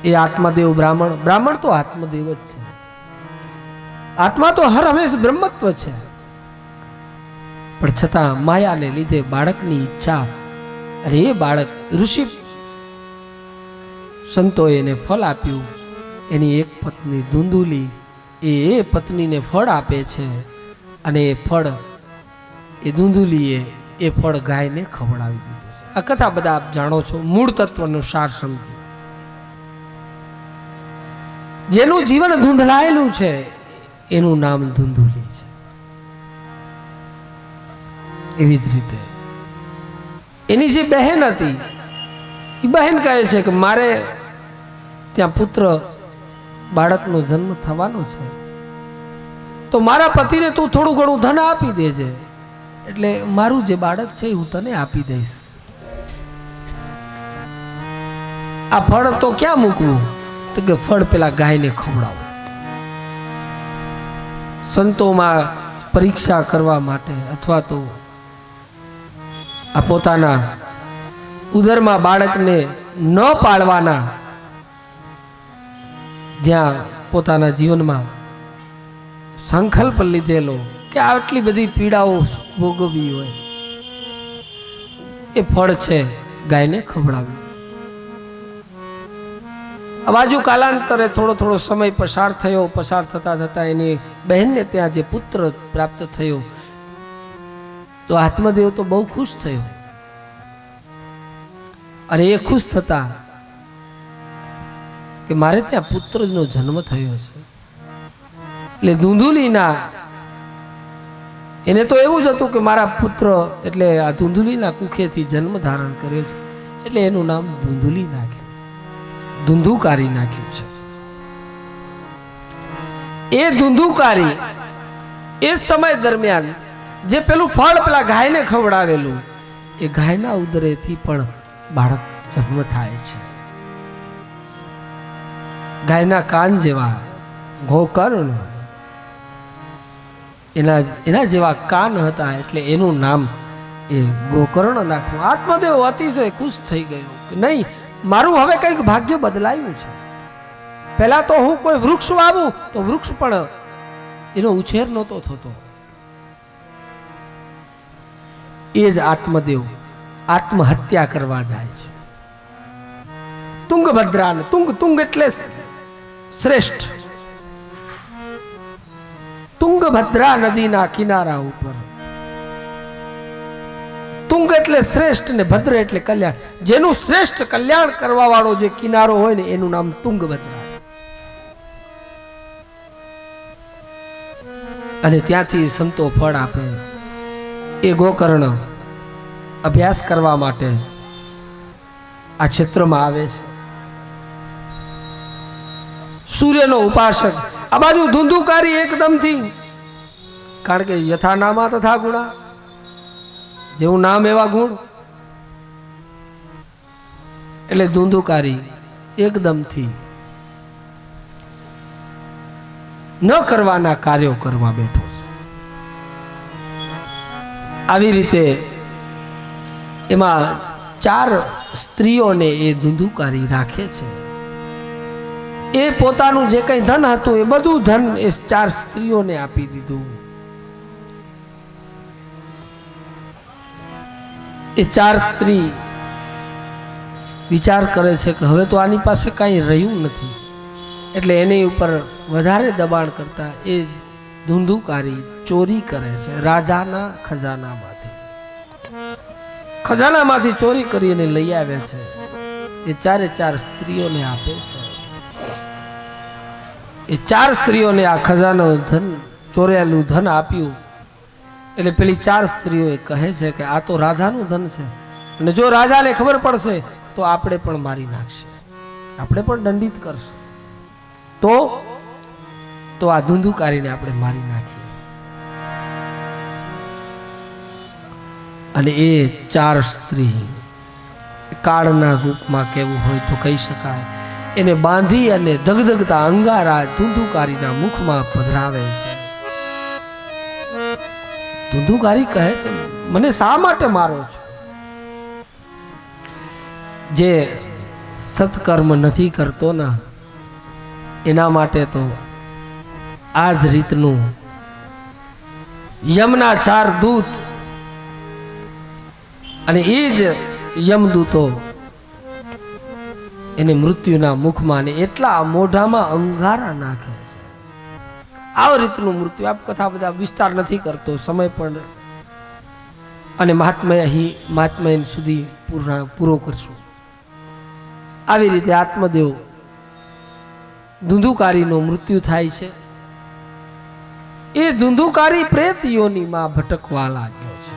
એ આત્મદેવ બ્રાહ્મણ. બ્રાહ્મણ તો આત્મદેવ જ છે. આત્મા તો હર હંમેશ બ્રહ્મત્વ છે. પણ છતાં માયાને લીધે બાળકની ઈચ્છા અને એ બાળક ઋષિ સંતોએ એને ફળ આપ્યું. એની એક પત્ની ધુંધુલી એ પત્નીને ફળ આપે છે અને એ ફળ એ ધુંધુલીએ એ ફળ ગાયને ખવડાવી દીધું છે. આ કથા બધા આપ જાણો છો. મૂળ તત્વનો સાર સમજી. જેનું જીવન ધૂંધલાયેલું છે એનું નામ ધુંધુલી છે. એવી જ રીતે એની જે બહેન હતી એ બહેન કહે છે કે મારે ત્યાં પુત્ર બાળકનો જન્મ થવાનો છે તો મારા પતિને તું થોડું ઘણું ધન આપી દેજે, એટલે મારું જે બાળક છે હું તને આપી દઈશ. આ ફળ તો ક્યાં મૂકવું? તો કે ફળ પેલા ગાયને ખવડાવો. સંતોમાં પરીક્ષા કરવા માટે અથવા તો આ પોતાના ઉદરમાં બાળકને ન પાળવાના, જ્યાં પોતાના જીવનમાં સંકલ્પ લીધેલો કે આટલી બધી પીડાઓ ભોગવવી હોય, એ ફળ છે ગાયને ખવડાવ્યું. આ બાજુ કાલાંતરે થોડો સમય પસાર થયો. પસાર થતા થતા એની બહેનને ત્યાં જે પુત્ર પ્રાપ્ત થયો તો આત્મદેવ તો બહુ ખુશ થયો. અને એ ખુશ થતા કે મારે ત્યાં પુત્રનો જન્મ થયો છે. એટલે ધુંધુલીના એને તો એવું જ હતું કે મારા પુત્ર એટલે આ ધુંધુલીના કુખેથી જન્મ ધારણ કર્યો છે, એટલે એનું નામ ધુંધુલી નાખ્યું, ધુંધુકારી નાખ્યું છે. એ ધુંધુકારી એ સમય દરમિયાન જે પેલું ફળ પેલા ગાયને ખવડાવેલું, એ ગાયના ઉદરેથી પણ બાળક જન્મ થાય છે. ગાયના કાન જેવા ગોકર્ણ એના જેવા કાન હતા, એટલે એનું નામ એ ગોકર્ણ નાખ્યું. આત્મદેવ અતિશય ખુશ થઈ ગયો કે નહીં, મારું હવે કંઈક ભાગ્ય બદલાયું છે. પહેલા તો હું કોઈ વૃક્ષ વાવું તો વૃક્ષ પણ એનો ઉછેર નહોતો થતો. એ જ આત્મદેવ આત્મહત્યા કરવા જાય છે. તુંગભદ્રા, તુંગ એટલે શ્રેષ્ઠ. તુંગભદ્રા નદીના કિનારા ઉપર, તુંગ એટલે શ્રેષ્ઠ ને ભદ્ર એટલે કલ્યાણ. જેનું શ્રેષ્ઠ કલ્યાણ કરવા વાળો જે કિનારો હોય ને એનું નામ તુંગભદ્રા છે. અને ત્યાંથી સંતો ફળ આપે. એ ગોકર્ણ અભ્યાસ કરવા માટે આ ક્ષેત્રમાં આવે છે. સૂર્યનો ઉપાસક. આ બાજુ ધુંધુકારી એકદમથી, કારણ કે યથા નામા તથા ગુણા, જેવું નામ એવા ગુણ. એટલે ધુંધુકારી એકદમથી ન કરવાના કાર્યો કરવા બેઠો છે. આવી રીતે એમાં 4 સ્ત્રીઓને એ ધુંધુકારી રાખે છે. એ પોતાનું જે કંઈ ધન હતું એ બધું ધન એ 4 સ્ત્રીઓને આપી દીધું. એ 4 સ્ત્રી વિચાર કરે છે કે હવે તો આની પાસે કાંઈ રહ્યું નથી, એટલે એની ઉપર વધારે દબાણ કરતા એ ધુંધુકારી ચોરી કરે છે. રાજાના ખજાનામાંથી ચોરી કરીને લઈ આવે છે. એ 4 સ્ત્રીઓને આપે છે. એ 4 સ્ત્રીઓને આ ખજાનો ધન, ચોરેલું ધન આપ્યું. એટલે પેલી 4 સ્ત્રીઓ કહે છે કે આ તો રાજાનું ધન છે, અને જો રાજાને ખબર પડશે તો આપણે પણ મારી નાખશે, આપણે પણ દંડિત કરશે. તો આ ધુંધુકારીને આપણે મારી નાખીએ. અને એ 4 સ્ત્રી કાળના રૂપમાં કેવું હોય તો કહી શકાય, એને બાંધી અને ધગધગતા અંગારા ધુંધુકારીના મુખમાં પધરાવે છે. ધુંધુકારી કહે છે, મને શા માટે મારો છો? જે સત્કર્મ નથી કરતો ને એના માટે તો આ જ રીતનું યમના 4 દૂત, અને એ જ યમદૂતો એને મૃત્યુના મુખમાં ને એટલા મોઢામાં અંગારા નાખે છે. આ રીતનું મૃત્યુ. આપ કથા બધા વિસ્તાર નથી કરતો, સમય પણ અને મહાત્મય સુધી પૂરો કરશું. આવી રીતે આત્મદેવ ધુંધુકારીનું મૃત્યુ થાય છે. એ ધુંધુકારી પ્રેત યોનિમાં ભટકવા લાગ્યો છે.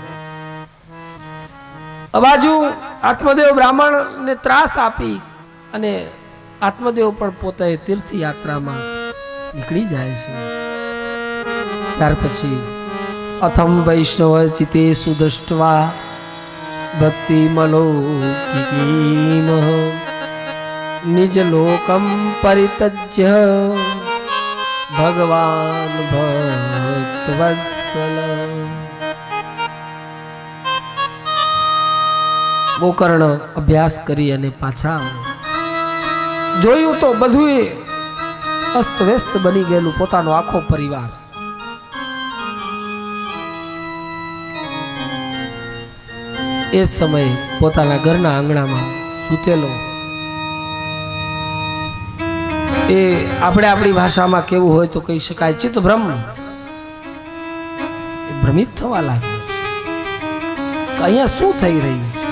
આ બાજુ આત્મદેવ બ્રાહ્મણને ત્રાસ આપી અને આત્મદેવ પણ પોતે તીર્થયાત્રામાં નીકળી જાય છે. ત્યાર પછી અથમ વૈષ્ણવ ચિતે સુદષ્ટવા ભક્તિ મલૌકિકીમ નિજ લોકમ પરિતજ્ય ભગવાન ભક્તવત્સલ. ગોકર્ણ અભ્યાસ કરી અને પાછા જોયું તો બધું અસ્તવ્યસ્ત બની ગયેલું, પોતાનો આખો પરિવાર. એ સમયે પોતાના ઘરના આંગણામાં સૂતેલો, એ આપણે આપણી ભાષામાં કેવું હોય તો કહી શકાય ચિત્તભ્રમ, ભ્રમિત થવા લાગ્યો કે અહીંયા શું થઈ રહ્યું છે.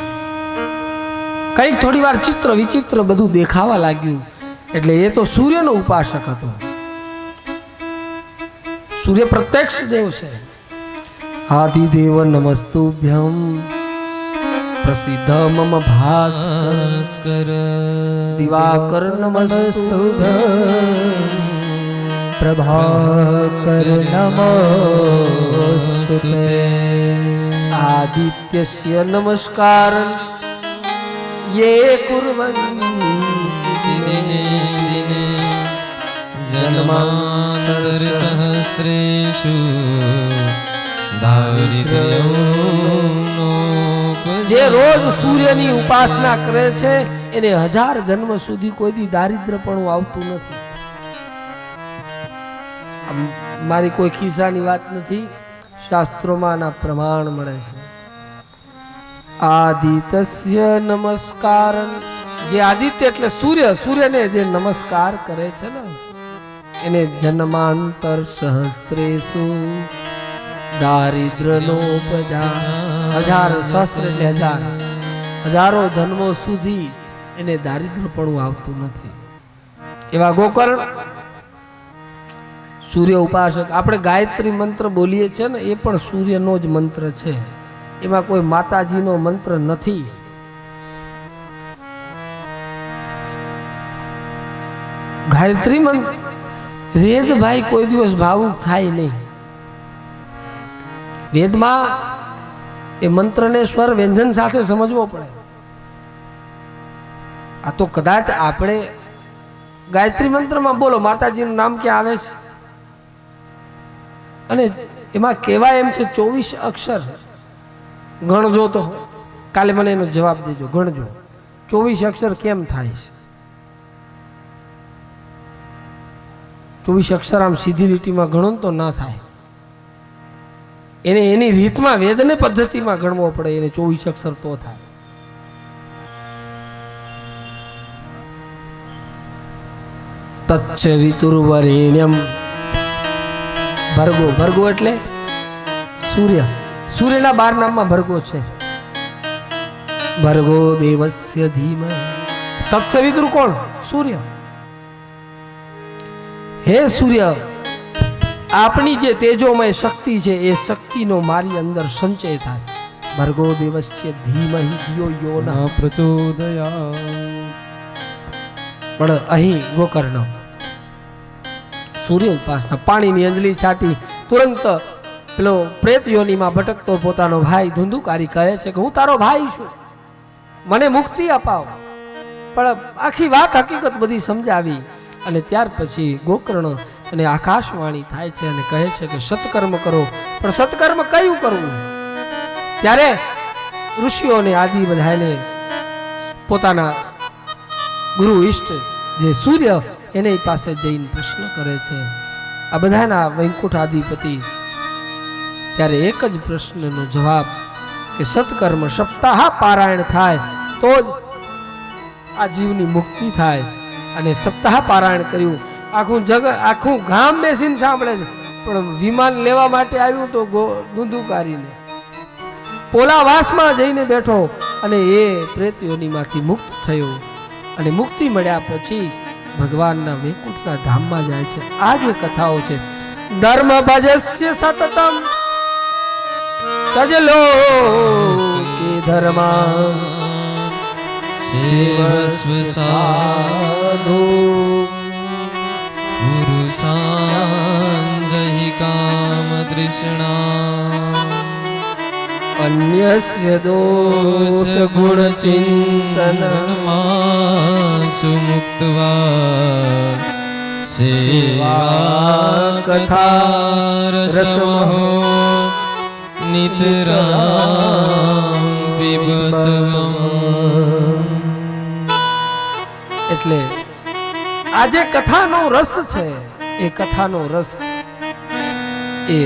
કંઈક થોડી વાર ચિત્ર વિચિત્ર બધું દેખાવા લાગ્યું. એટલે એ તો સૂર્યનો ઉપાસક હતો. સૂર્ય પ્રત્યક્ષ દેવ છે. આદિદેવ નમસ્તુભ્યમ પ્રસિદ્ધ મમ ભાસ્કર દિવાકર નમસ્તુભ્યમ પ્રભાકર નમસ્તુતે આદિત્યસ્ય નમસ્કાર યે કુર્વન્તિ દિને દિને જન્માંતર સહસ્રેષુ જે રોજ સૂર્યની ઉપાસના કરે છે એને 1000 જન્મ સુધી કોઈ દી દારિદ્રપણું આવતું નથી. આમ મારી કોઈ ખિસ્સાની વાત નથી, શાસ્ત્રોમાં આના પ્રમાણ મળે છે. આદિત્ય નમસ્કાર, જે આદિત્ય એટલે સૂર્ય, સૂર્યને જે નમસ્કાર કરે છે ને એને જન્માંતર સહસ્ત્રેસુ દારિદ્રનો ઉપજા. 1000 સહસ્ત્ર એટલે 1000, હજારો જન્મો સુધી એને દારિદ્રપણું આવતું નથી. એવા ગોકર્ણ સૂર્ય ઉપાસક. આપણે ગાયત્રી મંત્ર બોલીએ છીએ ને એ પણ સૂર્યનો જ મંત્ર છે, એમાં કોઈ માતાજીનો મંત્ર નથી. ગાયત્રી મંત્ર વેદ ભાઈ કોઈ દિવસ ભાવુક થાય નહીં. વેદમાં એ મંત્રને સ્વર વ્યંજન સાથે સમજવો પડે. આ તો કદાચ આપણે ગાયત્રી મંત્રમાં બોલો માતાજીનું નામ ક્યાં આવે છે, અને એમાં કહેવાય એમ છે 24 અક્ષર. ગણજો તો કાલે મને એનો જવાબ દેજો. ગણજો 24 અક્ષર કેમ થાય છે? 24 અક્ષર આમ સીધી લીટીમાં ગણો તો ના થાય. એને એની રીતમાં વેદને પદ્ધતિમાં ગણવો પડે, એને 24 અક્ષર તો થાય. તચ્છ વિતુર્વરેણ્યમ. ભર્ગો, ભર્ગો એટલે સૂર્ય. સૂર્યના 12 નામમાં ભર્ગો છે. ભર્ગો દેવસ્ય ધીમહિ. તત્સવિતુર કોણ? સૂર્ય. હે સૂર્ય, આપની જે તેજોમય શક્તિ છે એ શક્તિનો મારી અંદર સંચય થાય. ભર્ગો દેવસ્ય ધીમહિ ધિયો યો ન પ્રચોદયાત્. પણ અહીં ગોકર્ણ સૂર્ય ઉપાસના, પાણીની અંજલિ છાટી તુરંત પેલો પ્રેત યોનીમાં ભટકતો પોતાનો ભાઈ ધુંધુકારી કહે છે કે હું તારો ભાઈ છું, મને મુક્તિ અપાવ. પણ આખી વાત હકીકત બધી સમજાવી અને ત્યાર પછી ગોકર્ણ અને આકાશવાણી થાય છે અને કહે છે કે સત્કર્મ કરો. પણ સત્કર્મ કયું કરવું? ત્યારે ઋષિઓને આદિ બધાને પોતાના ગુરુ ઈષ્ટ જે સૂર્ય એની પાસે જઈને પ્રશ્ન કરે છે. આ બધાના વૈકુંઠ અધિપતિ. ત્યારે એક જ પ્રશ્નનો જવાબ કે સત્કર્મ સપ્તાહ પારાયણ થાય તો જ આ જીવની મુક્તિ થાય. અને સપ્તાહ પારાયણ કર્યું. આખું જગત, આખું ગામ બેસીને સાંભળે છે. પણ વિમાન લેવા માટે આવ્યું તો ધુંધુકારીને પોલાવાસમાં જઈને બેઠો અને એ પ્રેતયોનીમાંથી મુક્ત થયો. અને મુક્તિ મળ્યા પછી ભગવાનના વૈકુંઠના ધામમાં જાય છે. આ જે કથાઓ છે. ધર્મ ભજસ્ય સતતમ તજલો કે ધર્મા સેવસ્વ સાધુ ગુરુ સાંજહિ કામ તૃષ્ણા અન્યસ્ય દોષ ગુણ ચિંતન સુમુક્તવા સેવા કથા રસમહો નિતરામ પિબતવમ. એટલે આ જે કથાનો રસ છે એ કથાનો રસ એ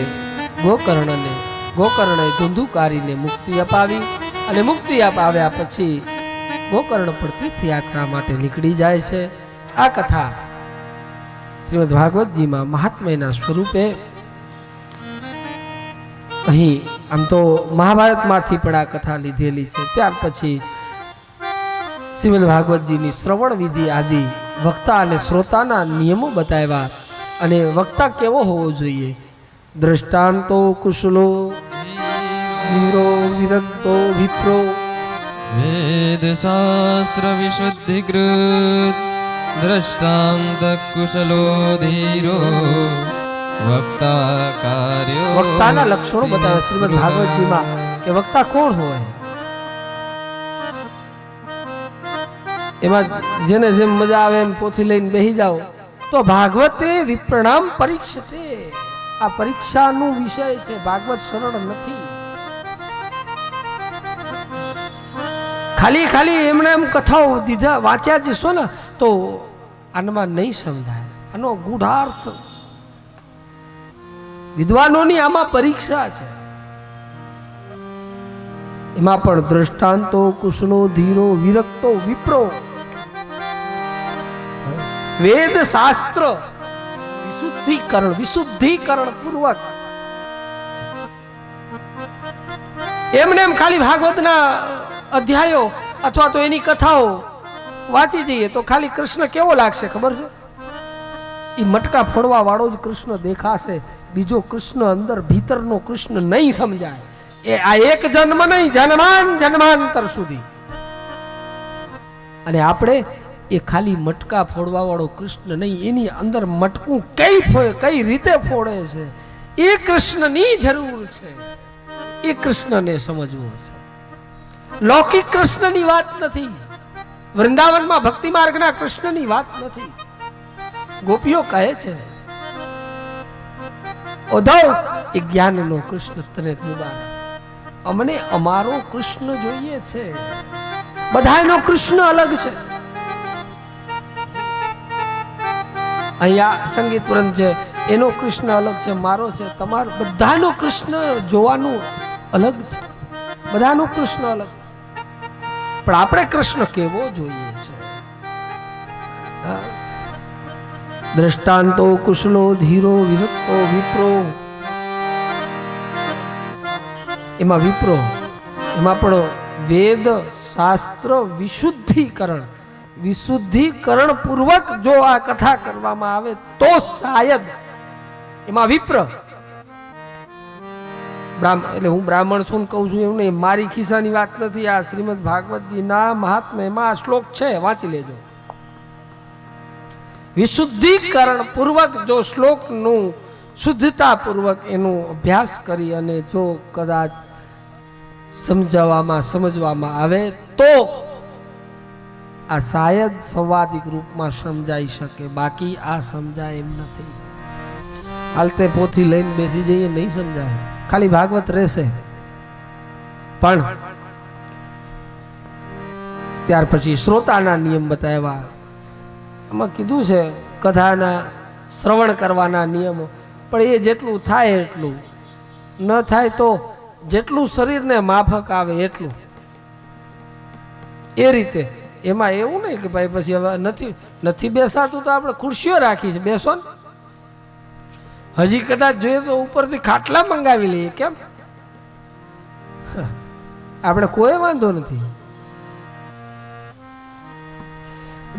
ગોકર્ણે ધુંધુકારીને મુક્તિ અપાવી. અને મુક્તિ અપાવ્યા પછી ગોકર્ણ પર તીર્થયાત્રા માટે નીકળી જાય છે. આ કથા શ્રીમદ ભાગવતજીમાં મહાત્મ્યના સ્વરૂપે અહીં આમ તો મહાભારતમાંથી પણ આ કથા લીધેલી છે. ત્યાર પછી શ્રીમદ ભાગવતજીની શ્રવણ વિધિ આદિ વક્તા અને શ્રોતાના નિયમો બતાવ્યા. અને વક્તા કેવો હોવો જોઈએ? દ્રષ્ટાંતો કુશલો વીરો વિરક્તો વિપ્રો વેદ શાસ્ત્ર વિશુદ્ધિકૃત દ્રષ્ટાંત કુશલો ધીરો વક્તા કાર્યો. વક્તાના લક્ષણો બતાવે શ્રીમદ ભાગવતજીમાં કે વક્તા કોણ હોય. એમાં જેને જેમ મજા આવે એમ પોથી લઈને બેસી જાઓ તો ભાગવતે વિપ્રણામ પરીક્ષતે. આ પરીક્ષાનો વિષય છે. ભાગવત સરળ નથી. ખાલી ખાલી એમણે એમ કથાઓ દીધા વાંચ્યા જશો ને તો આનમાં નહીં સમજાય. આનો ગૂઢાર્થ વિદ્વાનોની આમાં પરીક્ષા છે. એમાં પણ દ્રષ્ટાંતો કુશલો ધીરો વિરક્તો વિપ્રો વેદ શાસ્ત્ર વિશુદ્ધિકરણ પૂર્વક એમને એમ ખાલી ભાગવતના અધ્યાયો અથવા તો એની કથાઓ વાંચી જઈએ તો ખાલી કૃષ્ણ કેવો લાગશે ખબર છે? એ મટકા ફોડવા વાળો જ કૃષ્ણ દેખાશે. બીજો કૃષ્ણ અંદર ભીતરનો કૃષ્ણ નહીં સમજાય. એ આ એક જન્મ નહીં, જન્માંતર સુધી. અને આપણે એ ખાલી મટકા ફોડવા વાળો કૃષ્ણ નહીં, એની અંદર મટકું કઈ રીતે ફોડે છે એ કૃષ્ણની જરૂર છે. એ કૃષ્ણને સમજવું છે. લૌકિક કૃષ્ણની વાત નથી. વૃંદાવનમાં ભક્તિ માર્ગના કૃષ્ણની વાત નથી. ગોપીઓ કહે છે ઉદ્ધવ એ જ્ઞાનનો કૃષ્ણ તને મુબારક. અમને અમારો કૃષ્ણ જોઈએ છે. બધાનો કૃષ્ણ અલગ છે. અહીંયા સંગીત વૃંદ છે એનો કૃષ્ણ અલગ છે, મારો છે, તમારો બધાનો કૃષ્ણ જોવાનું અલગ છે. બધાનો કૃષ્ણ અલગ. પણ આપણે કૃષ્ણ કેવો જોઈએ છે? દ્રષ્ટાંતો કુશલો ધીરો વિરક્તો વિપ્રો. એમાં વિપ્રો, એમાં પણ વેદ શાસ્ત્ર વિશુદ્ધિકરણ પૂર્વક જો આ કથા કરવામાં આવે તો શાયદ એમાં વિપ્ર એટલે હું બ્રાહ્મણ છું ને કહું છું એવું નહીં. મારી ખિસ્સાની વાત નથી. આ શ્રીમદ ભાગવતજીના મહાત્મ્યમાં આ શ્લોક છે, વાંચી લેજો. વિશુદ્ધિકરણ પૂર્વક જો શ્લોકનું શુદ્ધતા પૂર્વક એનો અભ્યાસ કરી અને જો કદાચ સમજવામાં આવે તો આ શાયદ સંવાદિક રૂપમાં સમજાઈ શકે. બાકી આ સમજાય એમ નથી. હાલતે પોથી લઈને બેસી જઈએ નહીં સમજાય. ખાલી ભાગવત રહેશે. પણ ત્યાર પછી શ્રોતાના નિયમ બતાવ્યા. એમાં કીધું છે કથાના શ્રવણ કરવાના નિયમો. પણ એ જેટલું થાય એટલું, ન થાય તો જેટલું શરીરને માફક આવે એટલું. એ રીતે. એમાં એવું નહીં કે ભાઈ પછી હવે નથી બેસાતું તો આપણે ખુરશીઓ રાખી છે, બેસો ને. હજી કદાચ જોઈએ તો ઉપરથી ખાટલા મંગાવી લઈએ. કેમ? આપણે કોઈ વાંધો નથી.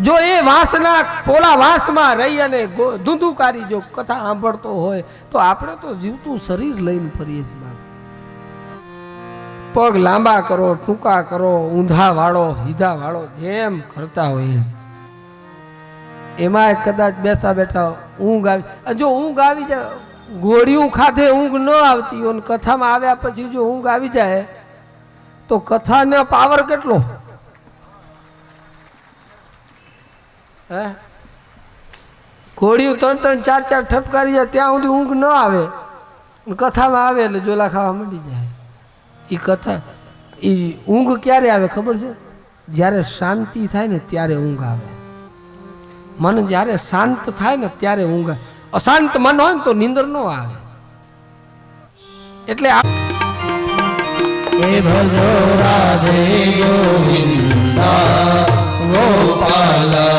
જો એ વાસના પોલા વાસમાં રહી અને ધૂંધુકારી જો કથા સાંભળતો હોય તો આપણે તો જીવતું શરીર લઈને ફરીએ છીએ. પગ લાંબા કરો, ટૂંકા કરો, ઊંધા વાળો, સીધા વાળો, જેમ કરતા હોય એમાં કદાચ બેઠા બેઠા ઊંઘ આવી. જો ઊંઘ આવી જાય, ગોળીઓ ખાધે ઊંઘ ન આવતી હોય, કથામાં આવ્યા પછી જો ઊંઘ આવી જાય તો કથાનો પાવર કેટલો? હે, ઘોડીઓ 3-3, 4-4 ઠપકારી જાય ત્યાં સુધી ઊંઘ ન આવે. કથામાં આવે એટલે જોલા ખાવા માંડી જાય. એ કથા એ ઊંઘ ક્યારે આવે ખબર છે? જ્યારે શાંતિ થાય ને ત્યારે ઊંઘ આવે. મન જ્યારે શાંત થાય ને ત્યારે ઊંઘ આવે. અશાંત મન હોય ને તો નીંદર ન આવે. એટલે ભજો રાધે ગોવિંદા ગોપાલા.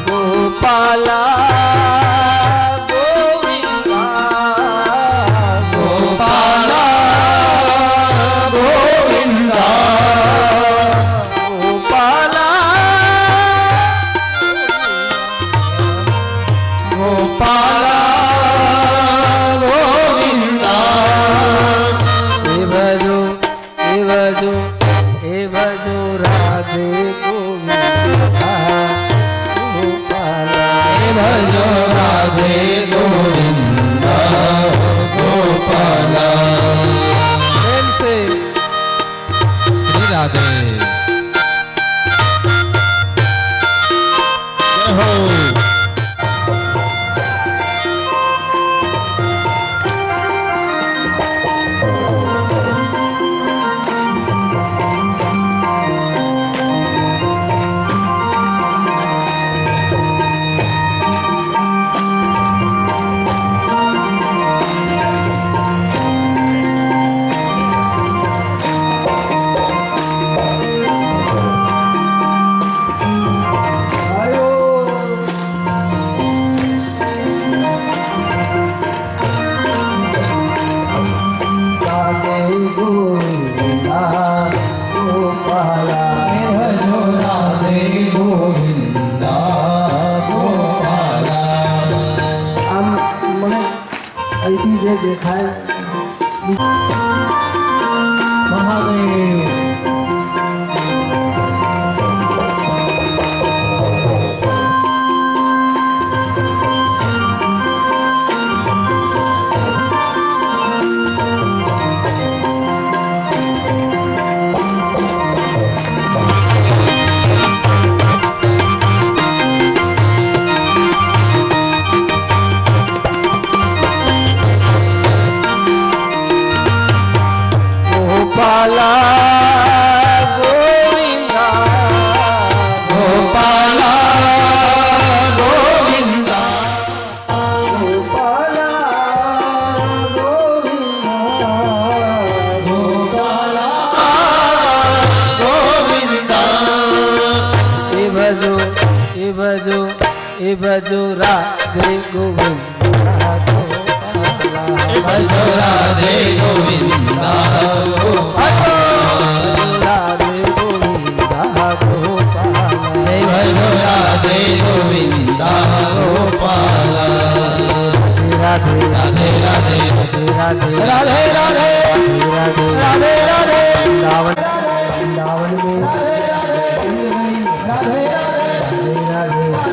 ગોપાલા ગોવિંદા ગોપાલા ભજો રાધે ગોવિંદા ગોપાલા આમ મને અહીંથી જે દેખાય મહાદેવ એ ભજો રાધે ગોવિંદા ગોપાલા ભજો રાધે ગોવિંદા રાધે ગોવિંદા ગોપાલા ભજો રાધે ગોવિંદા ગોપાલા રાધે રાધે રાધે રાધે રાધે રાધે રાધે રાધે વૃંદાવન વૃંદાવન में રાધે राधे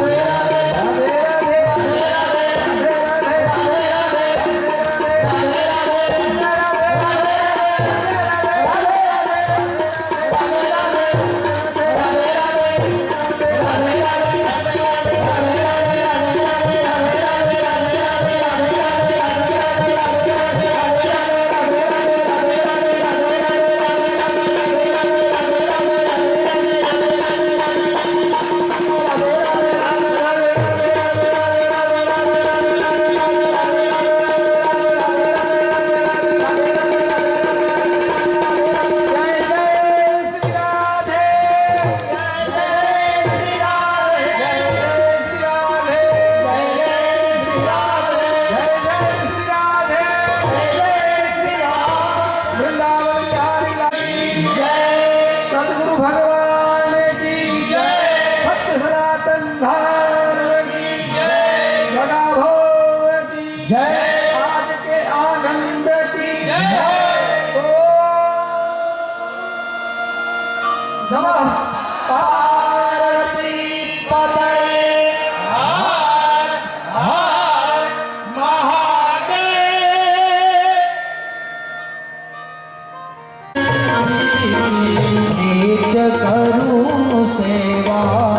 કરું સેવા